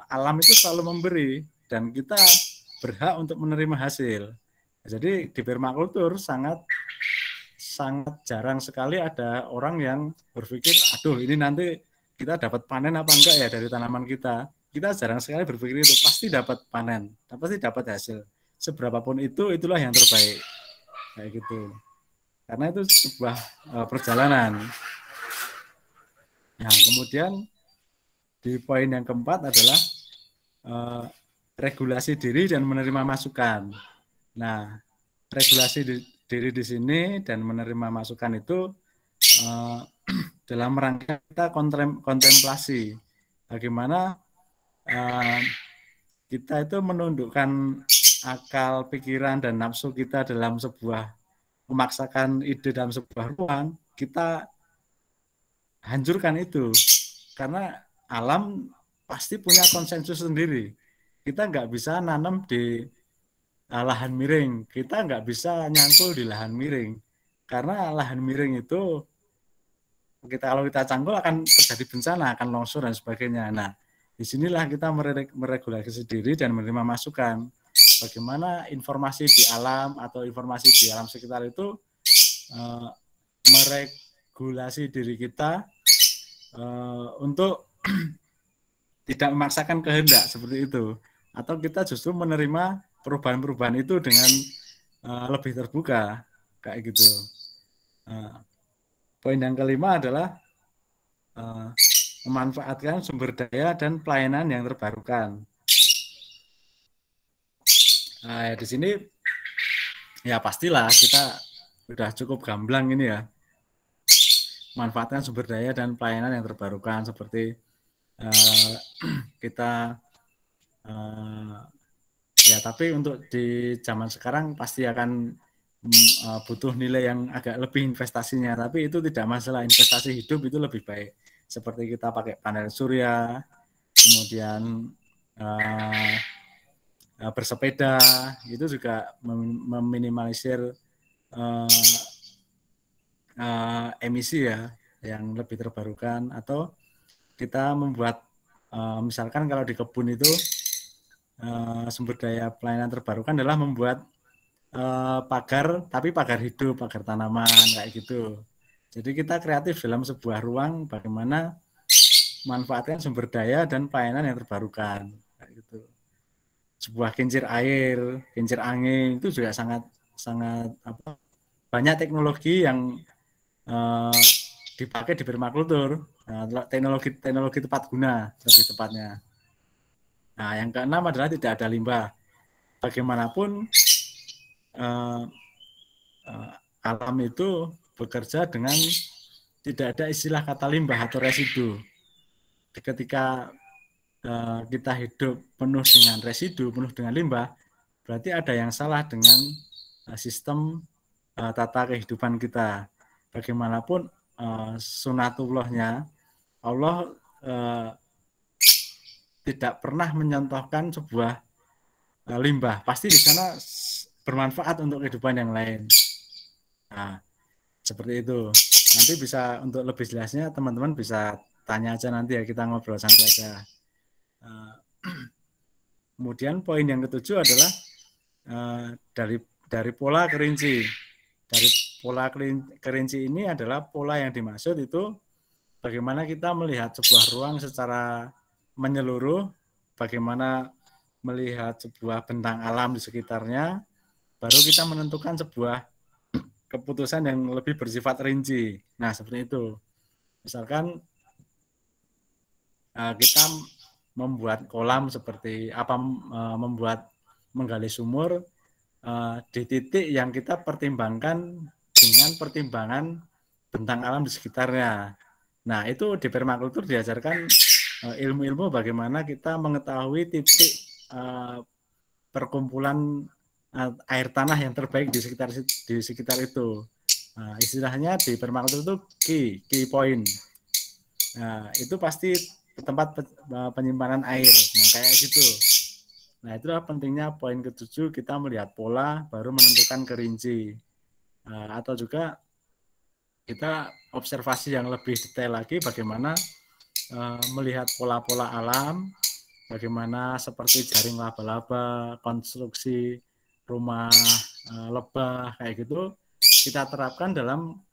Speaker 3: alam itu selalu memberi dan kita berhak untuk menerima hasil. Jadi di permakultur sangat jarang sekali ada orang yang berpikir, aduh ini nanti kita dapat panen apa enggak ya dari tanaman kita. kita jarang sekali berpikir itu pasti dapat panen, pasti dapat hasil. Seberapapun itu, itulah yang terbaik. Kayak gitu. Karena itu sebuah perjalanan. Nah, kemudian di poin yang keempat adalah regulasi diri dan menerima masukan. Nah, regulasi diri di sini dan menerima masukan itu dalam rangka kita kontemplasi. Bagaimana kita itu menundukkan akal, pikiran, dan nafsu kita dalam sebuah, memaksakan ide dalam sebuah ruang, kita hancurkan itu. Karena alam pasti punya konsensus sendiri. Kita nggak bisa nanam di lahan miring, kita nggak bisa nyangkul di lahan miring. Karena lahan miring itu, kalau kita cangkul akan terjadi bencana, akan longsor dan sebagainya. Nah, disinilah kita meregulasi diri dan menerima masukan. Bagaimana informasi di alam atau informasi di alam sekitar itu meregulasi diri kita untuk tidak memaksakan kehendak seperti itu. Atau kita justru menerima perubahan-perubahan itu dengan lebih terbuka. Kayak gitu. Poin yang kelima adalah memanfaatkan sumber daya dan pelayanan yang terbarukan. Nah, di sini ya pastilah kita sudah cukup gamblang ini ya. Manfaatkan sumber daya dan pelayanan yang terbarukan seperti kita ya, tapi untuk di zaman sekarang pasti akan butuh nilai yang agak lebih investasinya, tapi itu tidak masalah. Investasi hidup itu lebih baik, seperti kita pakai panel surya, kemudian bersepeda, itu juga meminimalisir emisi ya, yang lebih terbarukan. Atau kita membuat misalkan kalau di kebun itu sumber daya pelayanan terbarukan adalah membuat pagar, tapi pagar hidup, pagar tanaman kayak gitu. Jadi kita kreatif dalam sebuah ruang, bagaimana manfaatkan sumber daya dan pelayanan yang terbarukan kayak gitu. Sebuah kincir air, kincir angin itu juga sangat banyak teknologi yang dipakai di permakultur. Teknologi tepat guna lebih tepatnya. Nah, yang keenam adalah tidak ada limbah. Bagaimanapun alam itu bekerja dengan tidak ada istilah kata limbah atau residu. Ketika kita hidup penuh dengan residu, penuh dengan limbah, berarti ada yang salah dengan sistem tata kehidupan kita. Bagaimanapun sunatullahnya, Allah tidak pernah mencontohkan sebuah limbah. Pasti di sana bermanfaat untuk kehidupan yang lain. Nah, seperti itu. Nanti bisa, untuk lebih jelasnya teman-teman bisa tanya aja nanti ya, kita ngobrol santai aja. Kemudian poin yang ketujuh adalah dari pola kerinci. Dari pola kerinci ini adalah pola yang dimaksud itu bagaimana kita melihat sebuah ruang secara menyeluruh, bagaimana melihat sebuah bentang alam di sekitarnya, baru kita menentukan sebuah keputusan yang lebih bersifat rinci. Nah, seperti itu. Misalkan kita membuat kolam seperti apa, menggali sumur di titik yang kita pertimbangkan dengan pertimbangan bentang alam di sekitarnya. Nah, itu di permakultur diajarkan ilmu-ilmu bagaimana kita mengetahui titik perkumpulan air tanah yang terbaik di sekitar itu. Nah, istilahnya di permakultur itu key point. Nah, itu pasti tempat penyimpanan air. Nah, kayak gitu. Nah, itulah pentingnya poin ketujuh, kita melihat pola baru menentukan kerinci. Atau juga kita observasi yang lebih detail lagi, bagaimana melihat pola-pola alam, bagaimana seperti jaring laba-laba, konstruksi rumah lebah kayak gitu, kita terapkan dalam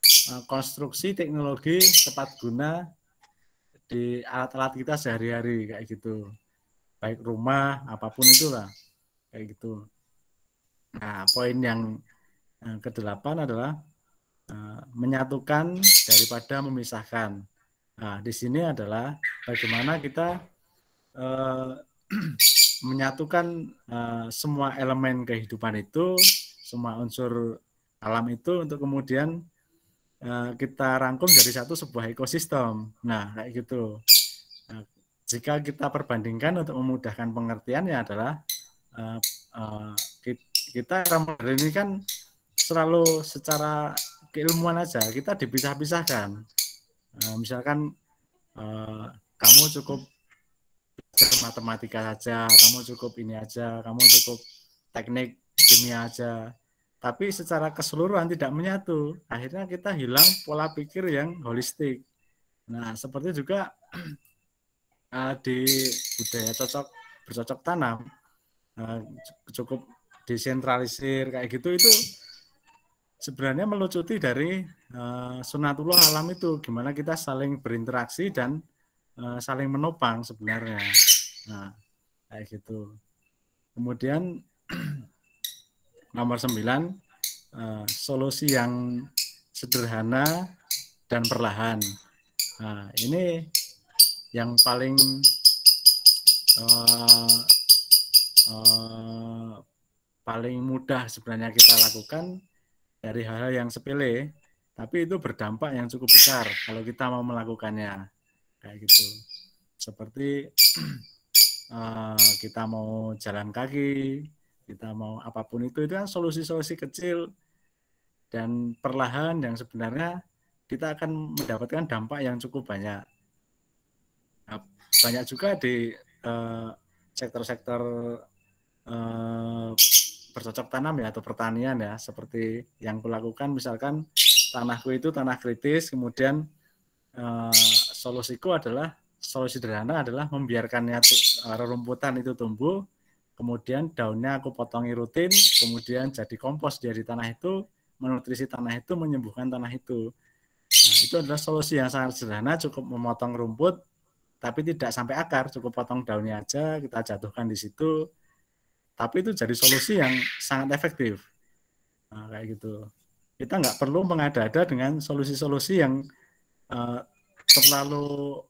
Speaker 3: konstruksi teknologi tepat guna di alat-alat kita sehari-hari kayak gitu. baik rumah apapun itulah kayak gitu. Nah, poin yang ke-8 adalah menyatukan daripada memisahkan. Nah, di sini adalah bagaimana kita menyatukan semua elemen kehidupan itu, semua unsur alam itu untuk kemudian kita rangkum dari sebuah ekosistem. Nah, kayak gitu. Nah, jika kita perbandingkan untuk memudahkan pengertiannya adalah kita era modern ini kan selalu secara keilmuan aja kita dipisah-pisahkan. Misalkan kamu cukup matematika saja, kamu cukup ini aja, kamu cukup teknik kimia aja. Tapi secara keseluruhan tidak menyatu. Akhirnya kita hilang pola pikir yang holistik. Nah, seperti juga di budaya bercocok tanam, cukup desentralisir kayak gitu, itu sebenarnya melucuti dari sunatullah alam itu, gimana kita saling berinteraksi dan saling menopang sebenarnya. Nah, kayak gitu. Kemudian nomor 9, solusi yang sederhana dan perlahan. Nah, ini yang paling paling mudah sebenarnya kita lakukan dari hal-hal yang sepele, tapi itu berdampak yang cukup besar kalau kita mau melakukannya. Kayak gitu. Seperti kita mau jalan kaki, kita mau apapun itu kan solusi-solusi kecil dan perlahan yang sebenarnya kita akan mendapatkan dampak yang cukup banyak. Nah, banyak juga di sektor-sektor bercocok tanam ya atau pertanian ya, seperti yang kulakukan misalkan tanahku itu tanah kritis, kemudian solusi sederhana adalah membiarkannya rerumputan itu tumbuh, kemudian daunnya aku potongi rutin, kemudian jadi kompos dari tanah itu, menutrisi tanah itu, menyembuhkan tanah itu. Nah, itu adalah solusi yang sangat sederhana, cukup memotong rumput, tapi tidak sampai akar, cukup potong daunnya aja, kita jatuhkan di situ, tapi itu jadi solusi yang sangat efektif. Nah, kayak gitu. Kita nggak perlu mengada-ada dengan solusi-solusi yang terlalu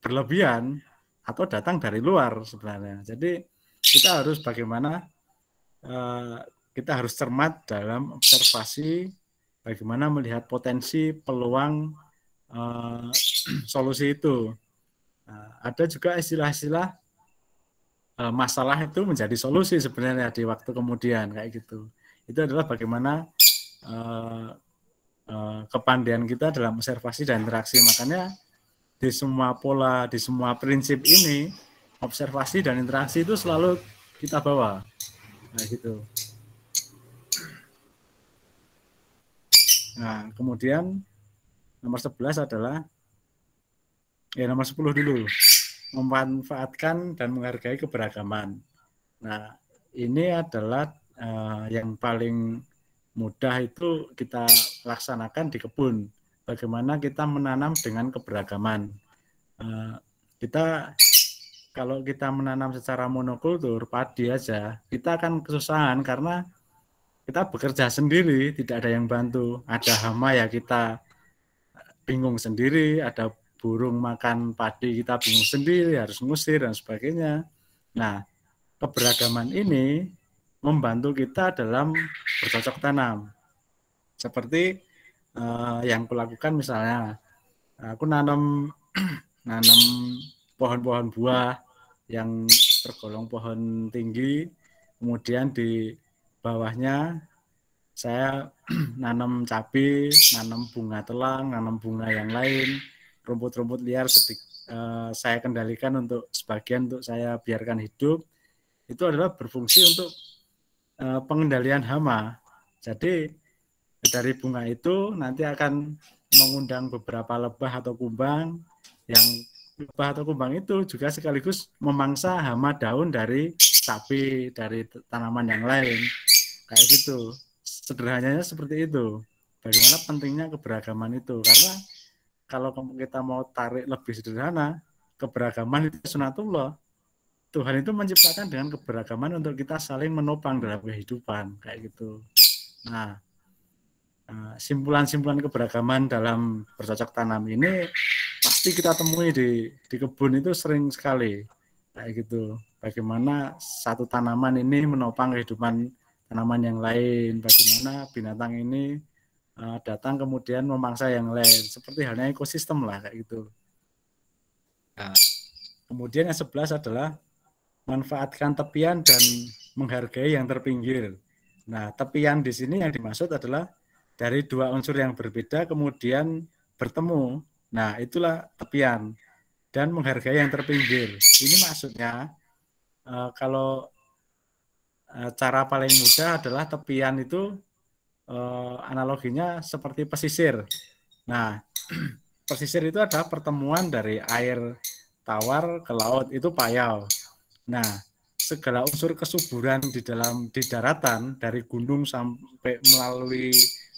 Speaker 3: berlebihan atau datang dari luar sebenarnya. Jadi kita harus bagaimana kita harus cermat dalam observasi, bagaimana melihat potensi peluang solusi itu. Ada juga istilah-istilah masalah itu menjadi solusi sebenarnya di waktu kemudian kayak gitu. Itu adalah bagaimana kepandaian kita dalam observasi dan interaksi. Makanya di semua pola, di semua prinsip ini, observasi dan interaksi itu selalu kita bawa. Nah, gitu. Nah, kemudian nomor 11 adalah nomor 10 dulu. Memanfaatkan dan menghargai keberagaman. Nah, ini adalah yang paling mudah itu kita laksanakan di kebun. Bagaimana kita menanam dengan keberagaman. Kalau kita menanam secara monokultur, padi aja, kita akan kesusahan karena kita bekerja sendiri, tidak ada yang bantu. Ada hama ya kita bingung sendiri, ada burung makan padi kita bingung sendiri, harus ngusir dan sebagainya. Nah, keberagaman ini membantu kita dalam bercocok tanam. Seperti yang kulakukan misalnya, aku nanam pohon-pohon buah yang tergolong pohon tinggi, kemudian di bawahnya saya nanam cabai, nanam bunga telang, nanam bunga yang lain, rumput-rumput liar saya kendalikan untuk sebagian untuk saya biarkan hidup. Itu adalah berfungsi untuk pengendalian hama. Jadi dari bunga itu nanti akan mengundang beberapa lebah atau kumbang, yang lebah atau kumbang itu juga sekaligus memangsa hama daun dari cabai, dari tanaman yang lain. Kayak gitu. Sederhananya seperti itu. Bagaimana pentingnya keberagaman itu. Karena kalau kita mau tarik lebih sederhana, keberagaman itu sunatullah. Tuhan itu menciptakan dengan keberagaman untuk kita saling menopang dalam kehidupan kayak gitu. Nah, simpulan-simpulan keberagaman dalam bercocok tanam ini pasti kita temui di kebun itu sering sekali kayak gitu. Bagaimana satu tanaman ini menopang kehidupan tanaman yang lain, bagaimana binatang ini datang kemudian memangsa yang lain, seperti halnya ekosistem lah kayak gitu. Nah, kemudian yang 11 adalah manfaatkan tepian dan menghargai yang terpinggir. Nah, tepian di sini yang dimaksud adalah dari dua unsur yang berbeda kemudian bertemu. Nah, itulah tepian dan menghargai yang terpinggir. Ini maksudnya kalau cara paling mudah adalah tepian itu analoginya seperti pesisir. Nah, pesisir itu adalah pertemuan dari air tawar ke laut, itu payau. Nah, segala unsur kesuburan di daratan dari gunung sampai melalui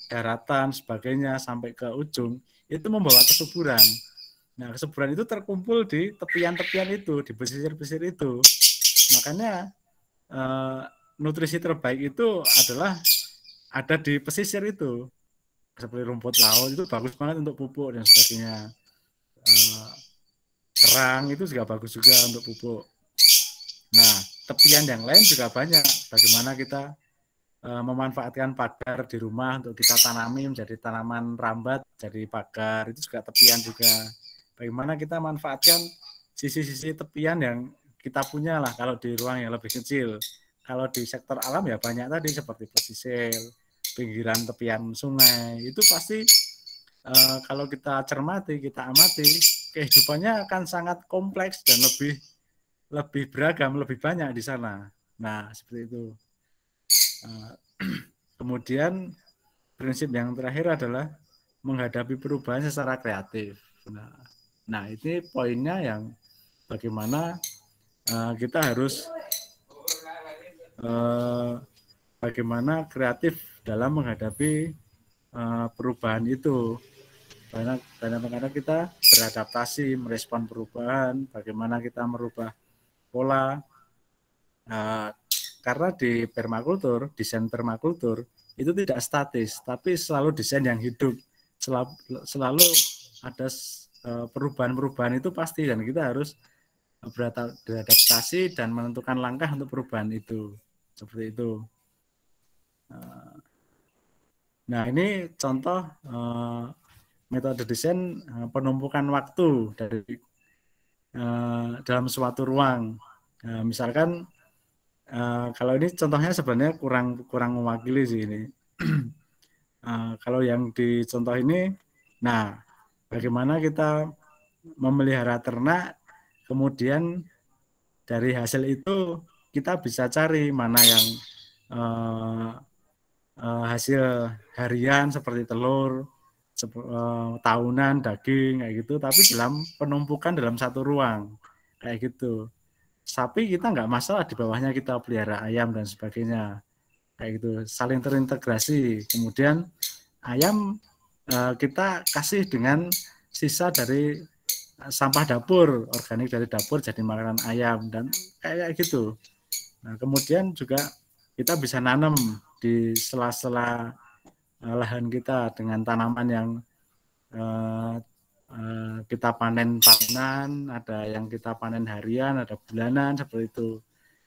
Speaker 3: daratan sebagainya sampai ke ujung itu membawa kesuburan. Nah, kesuburan itu terkumpul di tepian-tepian itu, di pesisir-pesisir itu. Makanya nutrisi terbaik itu adalah ada di pesisir itu. Seperti rumput laut itu bagus banget untuk pupuk dan sebagainya. Kerang itu juga bagus juga untuk pupuk. Nah, tepian yang lain juga banyak. Bagaimana kita memanfaatkan pagar di rumah untuk kita tanami menjadi tanaman rambat, jadi pagar, itu juga tepian juga. Bagaimana kita manfaatkan sisi-sisi tepian yang kita punya lah kalau di ruang yang lebih kecil. Kalau di sektor alam ya banyak tadi seperti pesisir, pinggiran tepian sungai, itu pasti kalau kita cermati, kita amati, kehidupannya akan sangat kompleks dan lebih beragam, lebih banyak di sana. Nah, seperti itu. Kemudian prinsip yang terakhir adalah menghadapi perubahan secara kreatif. Nah ini poinnya yang bagaimana kita harus bagaimana kreatif dalam menghadapi perubahan itu. Karena kadang-kadang kita beradaptasi, merespon perubahan, bagaimana kita merubah pola. Karena di permakultur, desain permakultur itu tidak statis, tapi selalu desain yang hidup. Selalu ada perubahan-perubahan itu pasti, dan kita harus beradaptasi dan menentukan langkah untuk perubahan itu. Seperti itu. Nah, ini contoh metode desain penumpukan waktu dari dalam suatu ruang. Misalkan kalau ini contohnya sebenarnya kurang mewakili sih ini. Kalau yang di contoh ini, nah bagaimana kita memelihara ternak, kemudian dari hasil itu kita bisa cari mana yang hasil harian seperti telur, tahunan daging kayak gitu, tapi dalam penumpukan dalam satu ruang kayak gitu. Sapi kita nggak masalah di bawahnya kita pelihara ayam dan sebagainya kayak gitu, saling terintegrasi. Kemudian ayam kita kasih dengan sisa dari sampah dapur, organik dari dapur jadi makanan ayam dan kayak gitu. Nah, kemudian juga kita bisa nanam di sela-sela lahan kita dengan tanaman yang kita panen tahunan, ada yang kita panen harian, ada bulanan, seperti itu.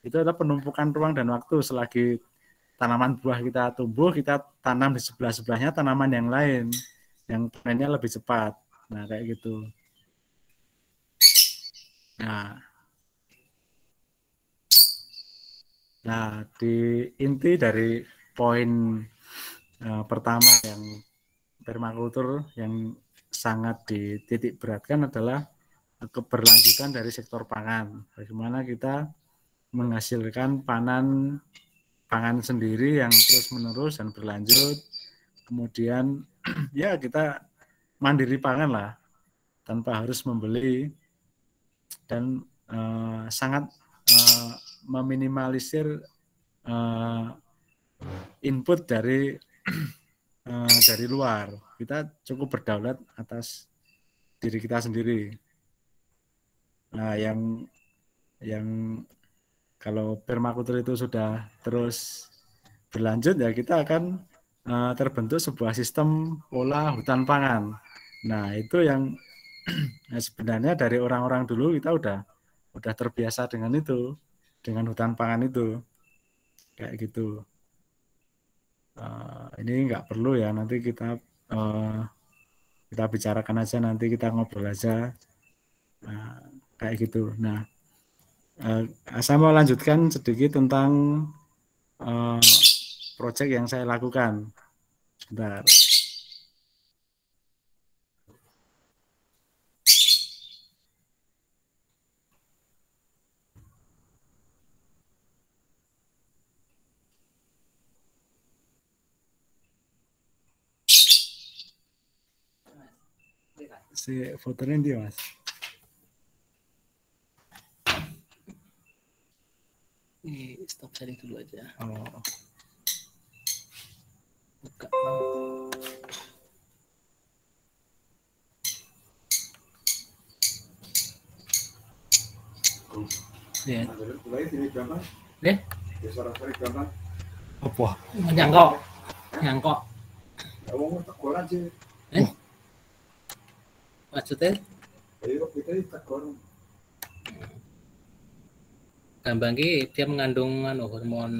Speaker 3: Itu adalah penumpukan ruang dan waktu. Selagi tanaman buah kita tumbuh, kita tanam di sebelah-sebelahnya tanaman yang lain, yang panennya lebih cepat. Nah, kayak gitu. Nah, di inti dari poin pertama yang permakultur yang sangat dititik beratkan adalah keberlanjutan dari sektor pangan. Bagaimana kita menghasilkan pangan sendiri yang terus-menerus dan berlanjut. Kemudian ya kita mandiri pangan lah, tanpa harus membeli, dan sangat meminimalisir input dari luar. Kita cukup berdaulat atas diri kita sendiri. Nah, yang Kalau permakultur itu sudah terus berlanjut ya kita akan terbentuk sebuah sistem pola hutan pangan. Nah, itu yang sebenarnya dari orang-orang dulu kita udah terbiasa dengan itu, dengan hutan pangan itu. Kayak gitu. Ini nggak perlu ya, nanti kita bicarakan aja, nanti kita ngobrol aja. Kayak gitu. Nah, saya mau lanjutkan sedikit tentang proyek yang saya lakukan. Sebentar. Si fotonya dia, Mas.
Speaker 2: Ini stop sharing dulu aja.
Speaker 3: Oh.
Speaker 2: Buka. Ya. Deh.
Speaker 3: Apa?
Speaker 2: Nyangkok. Maksudnya? Gambang ki dia mengandung hormon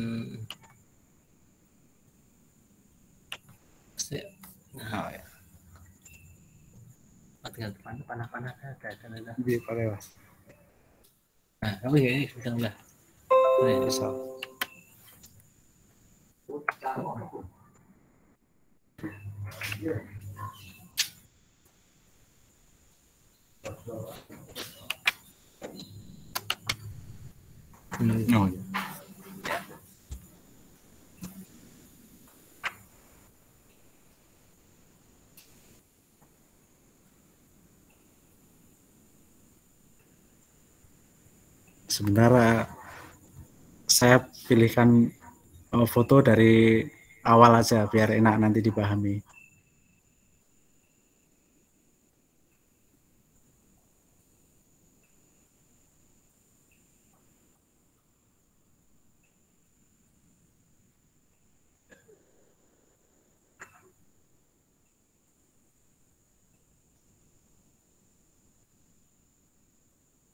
Speaker 2: ya. Tinggal panah-panah ada.
Speaker 3: Di pakai, Mas.
Speaker 2: Nah, kamu ini sudah lah.
Speaker 3: Bisa. Oh, ya. Sebentar, saya pilihkan foto dari awal aja biar enak nanti dipahami.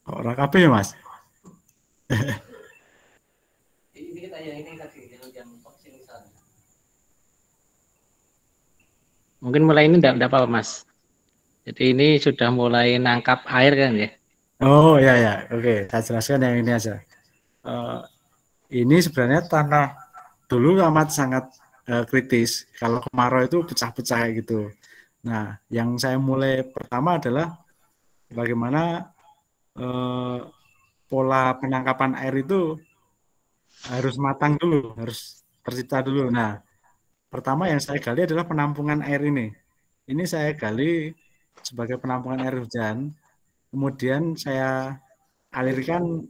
Speaker 3: Kok RKP ya, Mas?
Speaker 2: Ini kita yang ini tadi yang sana. Mungkin mulai ini enggak apa-apa, Mas. Jadi ini sudah mulai nangkap air kan ya?
Speaker 3: Oh ya, oke, saya jelaskan yang ini aja. Ini sebenarnya tanah dulu amat sangat kritis. Kalau kemarau itu pecah-pecah gitu. Nah, yang saya mulai pertama adalah bagaimana pola penangkapan air itu harus matang dulu, harus tercipta dulu. Nah, pertama yang saya gali adalah penampungan air ini. Ini saya gali sebagai penampungan air hujan. Kemudian saya alirkan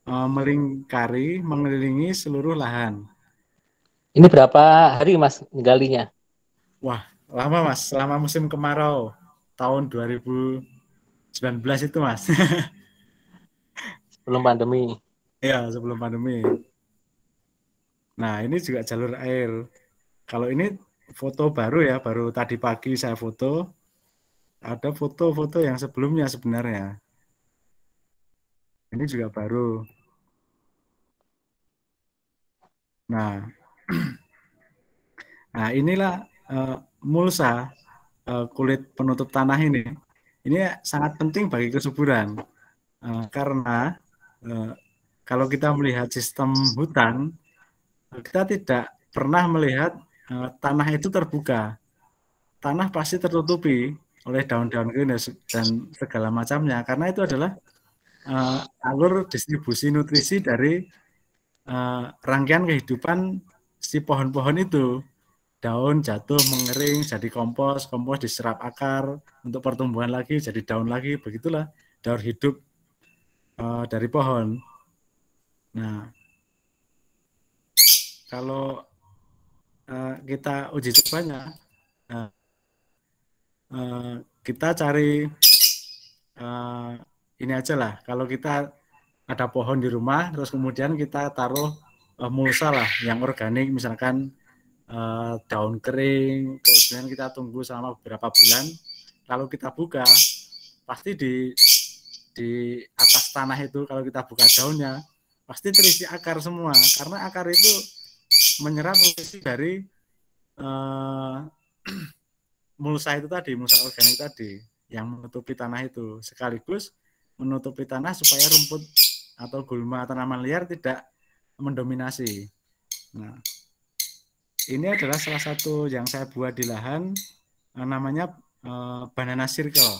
Speaker 3: melingkari, mengelilingi seluruh lahan.
Speaker 2: Ini berapa hari Mas menggalinya?
Speaker 3: Wah, lama Mas, selama musim kemarau tahun 2019 itu Mas.
Speaker 2: Sebelum pandemi.
Speaker 3: Ya, sebelum pandemi. Nah, ini juga jalur air. Kalau ini foto baru ya, baru tadi pagi saya foto. Ada foto-foto yang sebelumnya sebenarnya. Ini juga baru. Nah, nah inilah mulsa, kulit penutup tanah ini. Ini sangat penting bagi kesuburan. Karena kalau kita melihat sistem hutan, kita tidak pernah melihat tanah itu terbuka. Tanah pasti tertutupi oleh daun-daun kering dan segala macamnya, karena itu adalah alur distribusi nutrisi dari rangkaian kehidupan si pohon-pohon itu. Daun jatuh, mengering, jadi kompos, kompos diserap akar, untuk pertumbuhan lagi, jadi daun lagi, begitulah daur hidup dari pohon. Nah, kalau kita uji cobanya, kita cari ini aja lah. Kalau kita ada pohon di rumah, terus kemudian kita taruh mulsa lah yang organik, misalkan daun kering, kemudian kita tunggu selama beberapa bulan, lalu kita buka, pasti di atas tanah itu kalau kita buka daunnya, pasti terisi akar semua, karena akar itu menyerap nutrisi dari mulsa itu tadi, mulsa organik tadi, yang menutupi tanah itu, sekaligus menutupi tanah supaya rumput atau gulma tanaman liar tidak mendominasi. Nah, ini adalah salah satu yang saya buat di lahan, namanya banana circle,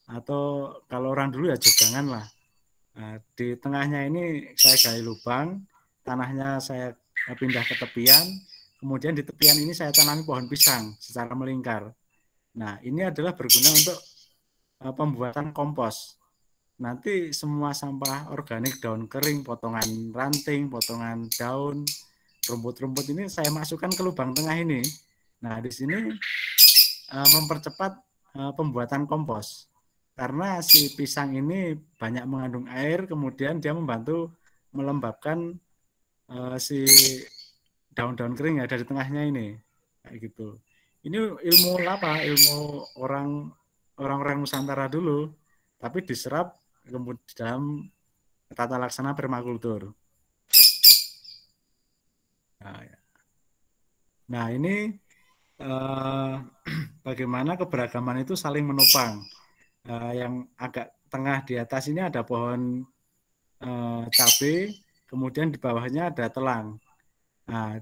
Speaker 3: atau kalau orang dulu ya jogangan lah. Nah, di tengahnya ini saya gali lubang, tanahnya saya pindah ke tepian, kemudian di tepian ini saya tanami pohon pisang secara melingkar. Nah, ini adalah berguna untuk pembuatan kompos. Nanti semua sampah organik, daun kering, potongan ranting, potongan daun, rumput-rumput ini saya masukkan ke lubang tengah ini. Nah, di sini mempercepat pembuatan kompos. Karena si pisang ini banyak mengandung air, kemudian dia membantu melembabkan si daun-daun kering yang ada di tengahnya ini, kayak gitu. Ini ilmu apa? Ilmu orang-orang Nusantara dulu, tapi diserap kemudian dalam tata laksana permakultur. Nah ini bagaimana keberagaman itu saling menopang. Yang agak tengah di atas ini ada pohon cabai, kemudian di bawahnya ada telang. Nah,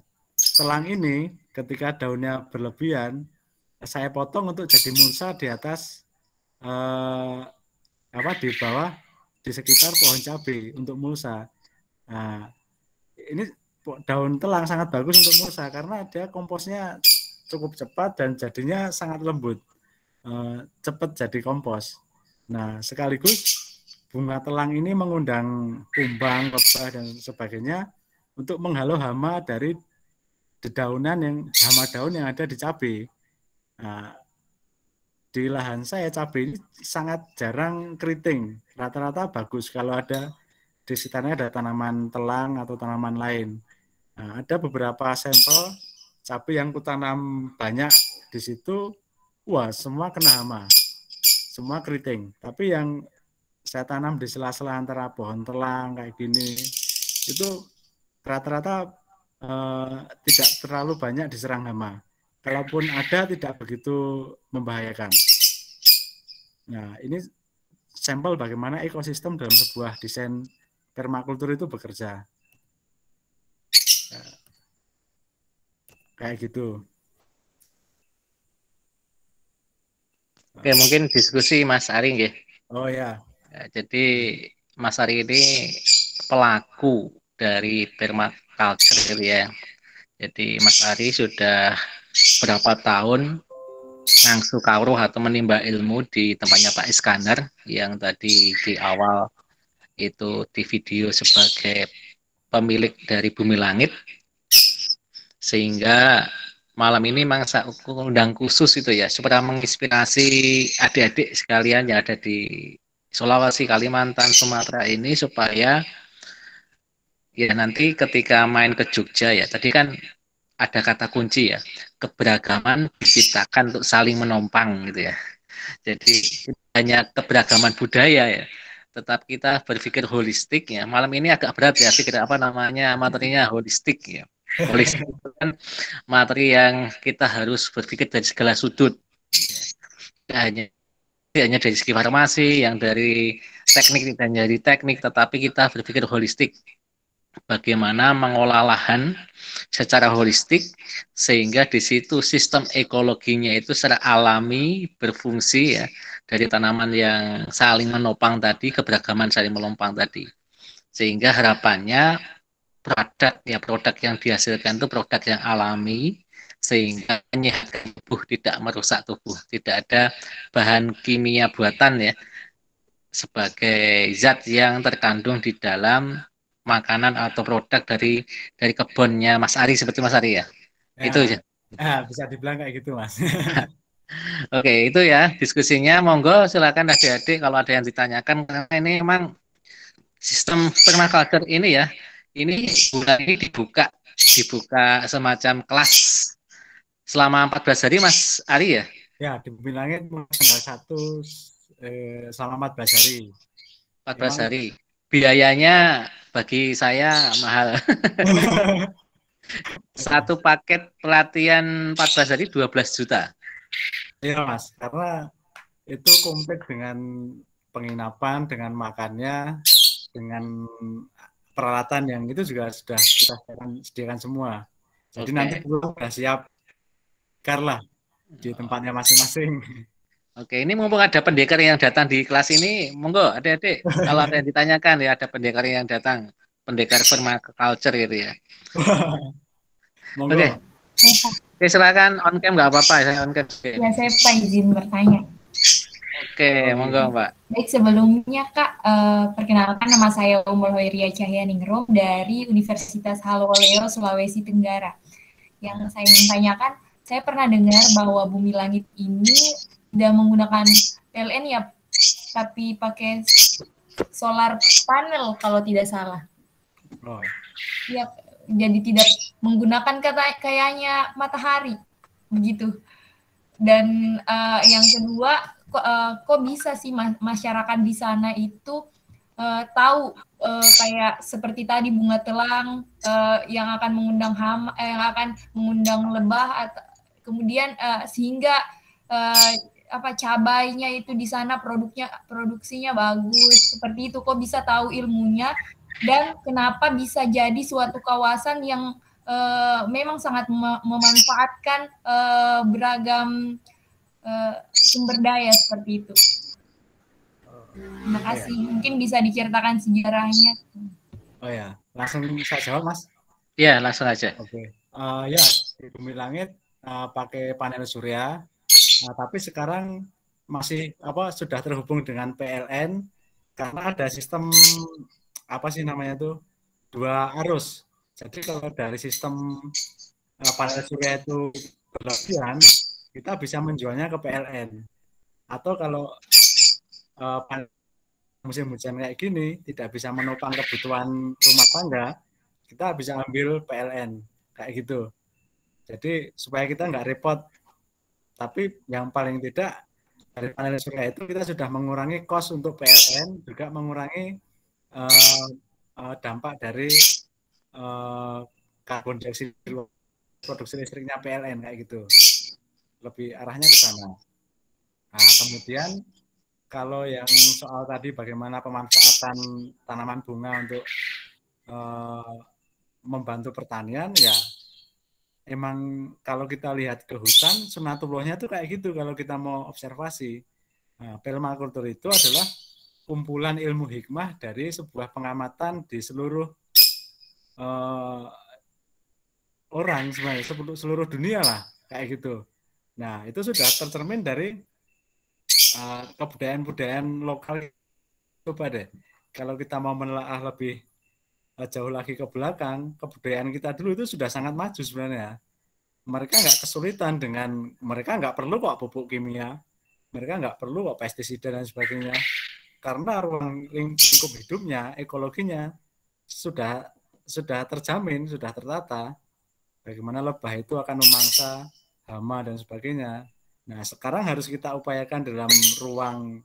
Speaker 3: telang ini ketika daunnya berlebihan, saya potong untuk jadi mulsa di atas di bawah di sekitar pohon cabai untuk mulsa. Nah, ini daun telang sangat bagus untuk mulsa karena dia komposnya cukup cepat dan jadinya sangat lembut. Cepat jadi kompos. Nah, sekaligus bunga telang ini mengundang kumbang, kebah dan sebagainya untuk menghalau hama dari dedaunan hama daun yang ada di cabai. Nah, di lahan saya cabai ini sangat jarang keriting, rata-rata bagus kalau ada di sekitarnya ada tanaman telang atau tanaman lain. Nah, ada beberapa sampel cabai yang kutanam banyak di situ, wah semua kena hama. Semua keriting, tapi yang saya tanam di sela-sela antara pohon telang kayak gini, itu rata-rata tidak terlalu banyak diserang hama. Kalaupun ada, tidak begitu membahayakan. Nah, ini sampel bagaimana ekosistem dalam sebuah desain permakultur itu bekerja. Nah, kayak gitu.
Speaker 2: Oke, mungkin diskusi Mas Ari nggih.
Speaker 3: Oh ya.
Speaker 2: Jadi Mas Ari ini pelaku dari permaculture ya. Jadi Mas Ari sudah berapa tahun ngangsu kawruh atau menimba ilmu di tempatnya Pak Iskandar yang tadi di awal itu di video sebagai pemilik dari Bumi Langit, sehingga malam ini memang saya undang khusus itu ya supaya menginspirasi adik-adik sekalian yang ada di Sulawesi, Kalimantan, Sumatera ini supaya ya nanti ketika main ke Jogja ya tadi kan ada kata kunci ya, keberagaman diciptakan untuk saling menompang gitu ya. Jadi hanya keberagaman budaya ya, tetap kita berpikir holistik ya. Malam ini agak berat ya, pikir apa namanya materinya holistik ya. Holistik itu kan materi yang kita harus berpikir dari segala sudut. Hanya dari segi farmasi, yang dari teknik dan dari teknik, tetapi kita berpikir holistik. Bagaimana mengolah lahan secara holistik sehingga di situ sistem ekologinya itu secara alami berfungsi ya, dari tanaman yang saling menopang tadi, keberagaman saling menopang tadi, sehingga harapannya produk yang dihasilkan itu produk yang alami sehingga menyehatkan tubuh, tidak merusak tubuh, tidak ada bahan kimia buatan ya sebagai zat yang terkandung di dalam makanan atau produk dari kebunnya Mas Ari, seperti Mas Ari ya. Itu aja.
Speaker 3: Bisa dibilang kayak gitu Mas.
Speaker 2: Oke, itu ya diskusinya. Monggo silakan adik-adik kalau ada yang ditanyakan, karena ini memang sistem permaculture ini ya, ini bulan ini dibuka semacam kelas selama 14 hari Mas Ari ya?
Speaker 3: Ya, di Bumi Langit tanggal 1 selama 14 hari.
Speaker 2: 14
Speaker 3: Memang
Speaker 2: hari. Biayanya bagi saya mahal. Satu paket pelatihan 14 hari 12 juta.
Speaker 3: Iya Mas, karena itu komplit dengan penginapan, dengan makannya, dengan peralatan yang itu juga sudah kita sediakan semua. Jadi nanti
Speaker 2: Oke.
Speaker 3: sudah siap karlah di tempatnya masing-masing.
Speaker 2: Oke, ini mumpung ada pendekar yang datang di kelas ini, monggo adik-adik, kalau ada yang ditanyakan ya ada pendekar yang datang, pendekar permaculture gitu ya.
Speaker 3: Monggo.
Speaker 2: Oke. Oke, silakan on cam nggak apa-apa, saya on cam.
Speaker 4: Ya, saya Pak izin bertanya.
Speaker 2: Oke, monggo Mbak.
Speaker 4: Baik, sebelumnya Kak, perkenalkan nama saya Umul Hoiria Cahyaningrum dari Universitas Haloleo, Sulawesi Tenggara. Yang saya ingin tanyakan, saya pernah dengar bahwa Bumi Langit ini tidak menggunakan PLN ya, tapi pakai solar panel kalau tidak salah.
Speaker 3: Oh.
Speaker 4: Ya, jadi tidak menggunakan kayaknya matahari, begitu. Dan yang kedua, kok bisa sih masyarakat di sana itu tahu kayak seperti tadi bunga telang yang akan mengundang hama, yang akan mengundang lebah, kemudian sehingga cabainya itu di sana produksinya bagus seperti itu. Kok bisa tahu ilmunya dan kenapa bisa jadi suatu kawasan yang memang sangat memanfaatkan beragam sumber daya seperti itu. Terima kasih. Mungkin bisa diceritakan sejarahnya.
Speaker 3: Oh ya, langsung saya jawab Mas.
Speaker 2: Iya, langsung aja.
Speaker 3: Oke. Ya, di Bumi Langit pakai panel surya, tapi sekarang masih sudah terhubung dengan PLN karena ada sistem dua arus. Jadi kalau dari sistem panel surya itu berlebihan, kita bisa menjualnya ke PLN. Atau kalau musim hujan kayak gini tidak bisa menopang kebutuhan rumah tangga, kita bisa ambil PLN kayak gitu. Jadi supaya kita nggak repot. Tapi yang paling tidak dari panel surya itu kita sudah mengurangi kos untuk PLN, juga mengurangi dampak dari karbon dioksida produksi listriknya PLN kayak gitu. Lebih arahnya ke sana. Nah, kemudian kalau yang soal tadi bagaimana pemanfaatan tanaman bunga untuk membantu pertanian, ya emang kalau kita lihat ke hutan, sunatullahnya tuh kayak gitu kalau kita mau observasi. Nah, permakultur itu adalah kumpulan ilmu hikmah dari sebuah pengamatan di seluruh orang sebenarnya, seluruh dunia lah kayak gitu. Nah, itu sudah tercermin dari kebudayaan-budayaan lokal. Coba deh, kalau kita mau menelaah lebih jauh lagi ke belakang, kebudayaan kita dulu itu sudah sangat maju sebenarnya. Mereka nggak kesulitan mereka nggak perlu kok pupuk kimia, mereka nggak perlu kok pestisida dan sebagainya, karena ruang lingkup hidupnya, ekologinya sudah terjamin, sudah tertata. Bagaimana lebah itu akan memangsa hama dan sebagainya. Nah, sekarang harus kita upayakan dalam ruang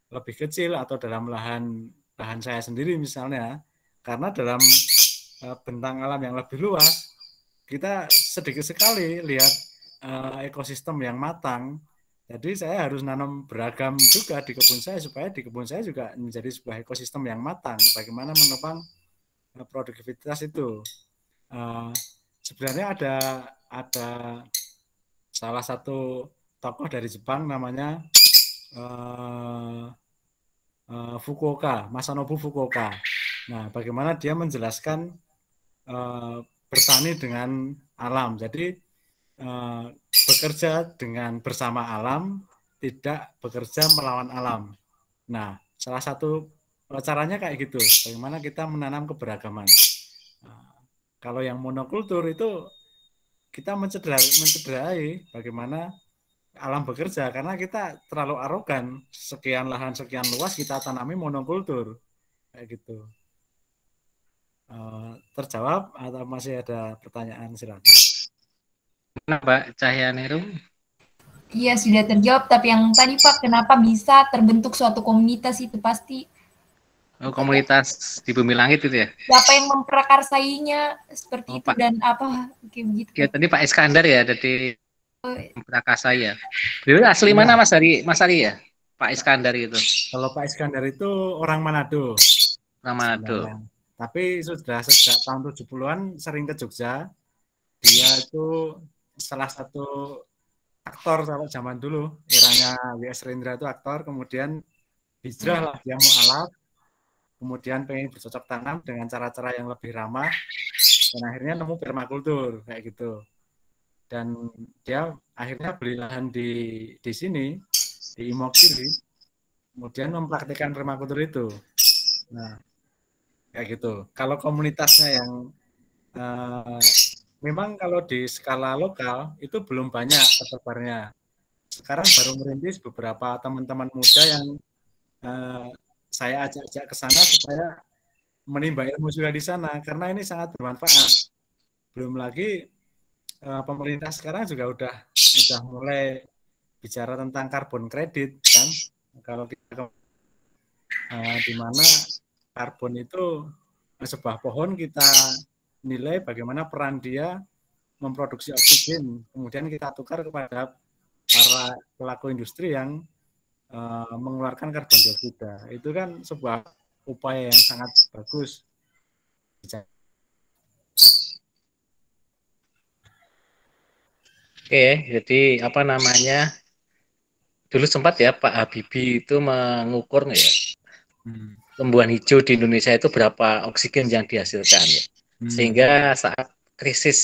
Speaker 3: lebih kecil atau dalam lahan saya sendiri misalnya, karena dalam bentang alam yang lebih luas kita sedikit sekali lihat ekosistem yang matang. Jadi saya harus nanam beragam juga di kebun saya supaya di kebun saya juga menjadi sebuah ekosistem yang matang. Bagaimana menopang produktivitas itu. Sebenarnya ada salah satu tokoh dari Jepang namanya Fukuoka, Masanobu Fukuoka. Nah, bagaimana dia menjelaskan bertani dengan alam. Jadi bekerja bersama alam, tidak bekerja melawan alam. Nah, salah satu caranya kayak gitu. Bagaimana kita menanam keberagaman. Kalau yang monokultur itu kita mencederai bagaimana alam bekerja karena kita terlalu arogan, sekian lahan sekian luas kita tanami monokultur kayak gitu. terjawab atau masih ada pertanyaan, silakan.
Speaker 2: Kenapa Cahya Nirum?
Speaker 4: Iya, sudah terjawab. Tapi yang tadi Pak, kenapa bisa terbentuk suatu komunitas itu pasti
Speaker 2: Oh, komunitas di Bumi Langit itu ya?
Speaker 4: siapa yang memprakarsainya
Speaker 2: Oh,
Speaker 4: seperti itu
Speaker 2: Pak.
Speaker 4: dan apa kayak begitu.
Speaker 2: Ya, tadi Pak Iskandar ya, dari
Speaker 4: Oh,
Speaker 2: Prakasa ya. Beliau asli
Speaker 3: Ya.
Speaker 2: mana Mas Ari ya? Pak Iskandar itu.
Speaker 3: Kalau Pak Iskandar itu orang Manado.
Speaker 2: Orang Manado.
Speaker 3: sebenarnya. Tapi sudah sejak tahun 70-an sering ke Jogja. Dia itu salah satu aktor kalau zaman dulu, eranya W.S. Rendra itu aktor, kemudian hijrah lah, dia mualaf, kemudian pengen bercocok tanam dengan cara-cara yang lebih ramah, dan akhirnya nemu permakultur kayak gitu. Dan dia akhirnya beli lahan di sini, di Imogiri, kemudian mempraktikkan permakultur itu. Nah, kayak gitu. Kalau komunitasnya yang memang kalau di skala lokal itu belum banyak tersebarnya. Sekarang baru merintis beberapa teman-teman muda yang saya ajak ke sana supaya menimba ilmu juga di sana karena ini sangat bermanfaat. Belum lagi pemerintah sekarang juga udah mulai bicara tentang karbon kredit kan. Kalau kita di mana karbon itu sebuah pohon kita nilai bagaimana peran dia memproduksi oksigen, kemudian kita tukar kepada para pelaku industri yang mengeluarkan karbon dioksida. Itu kan sebuah upaya yang sangat bagus.
Speaker 2: Oke, jadi apa namanya? Dulu sempat ya Pak Habibie itu mengukur ya, tumbuhan hijau di Indonesia itu berapa oksigen yang dihasilkan ya. Sehingga saat krisis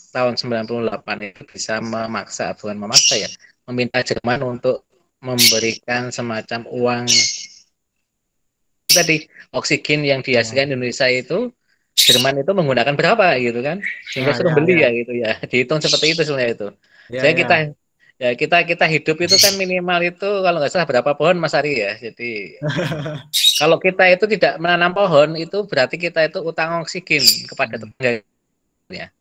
Speaker 2: tahun 98 itu bisa memaksa, bukan memaksa ya, meminta Jerman untuk memberikan semacam uang tadi oksigen yang dihasilkan Indonesia itu Jerman itu menggunakan berapa gitu kan, sehingga suruh beli ya gitu ya, dihitung seperti itu sebenarnya itu. Saya kita hidup itu kan minimal itu kalau nggak salah berapa pohon Mas Ari ya. Jadi kalau kita itu tidak menanam pohon itu berarti kita itu utang oksigen kepada tetangga ya.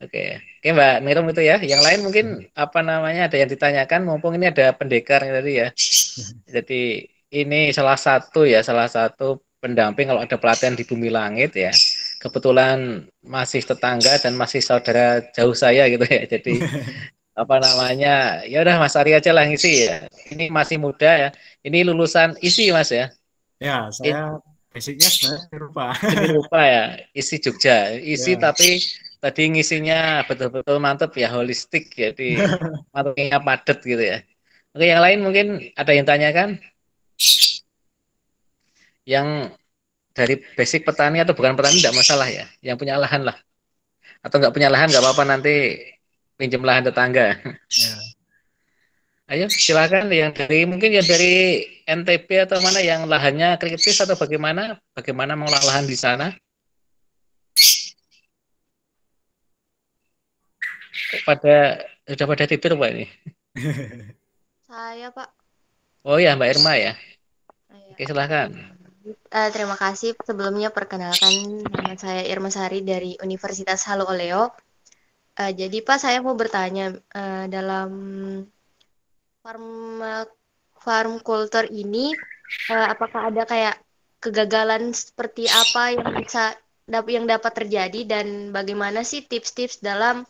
Speaker 2: Oke, Mbak Nirum itu ya. Yang lain mungkin apa namanya ada yang ditanyakan, mumpung ini ada pendekar tadi ya. Jadi ini salah satu pendamping kalau ada pelatihan di Bumi Langit ya. Kebetulan masih tetangga dan masih saudara jauh saya gitu ya. Jadi apa namanya, ya udah Mas Ari aja lah ngisi ya. Ini masih muda ya. Ini lulusan ISI Mas ya.
Speaker 3: Ya, saya basicnya sebenarnya lupa.
Speaker 2: Ini lupa ya, ISI Jogja. ISI tapi tadi ngisinya betul-betul mantep ya, holistik jadi materinya padat gitu ya. Oke, yang lain mungkin ada yang tanyakan? Yang dari basic petani atau bukan petani tidak masalah ya, yang punya lahan lah. Atau nggak punya lahan nggak apa-apa, nanti pinjam lahan tetangga.
Speaker 3: Ya.
Speaker 2: Ayo silakan yang dari mungkin yang dari NTB atau mana yang lahannya kritis atau bagaimana mengolah lahan di sana. Sudah pada tidur Pak ini?
Speaker 5: Saya Pak.
Speaker 2: Oh ya Mbak Irma ya. Oke silahkan.
Speaker 5: Terima kasih sebelumnya, perkenalkan nama saya Irma Sari dari Universitas Halu Oleo. Jadi Pak, saya mau bertanya dalam farm culture ini apakah ada kayak kegagalan seperti apa yang dapat terjadi dan bagaimana sih tips-tips dalam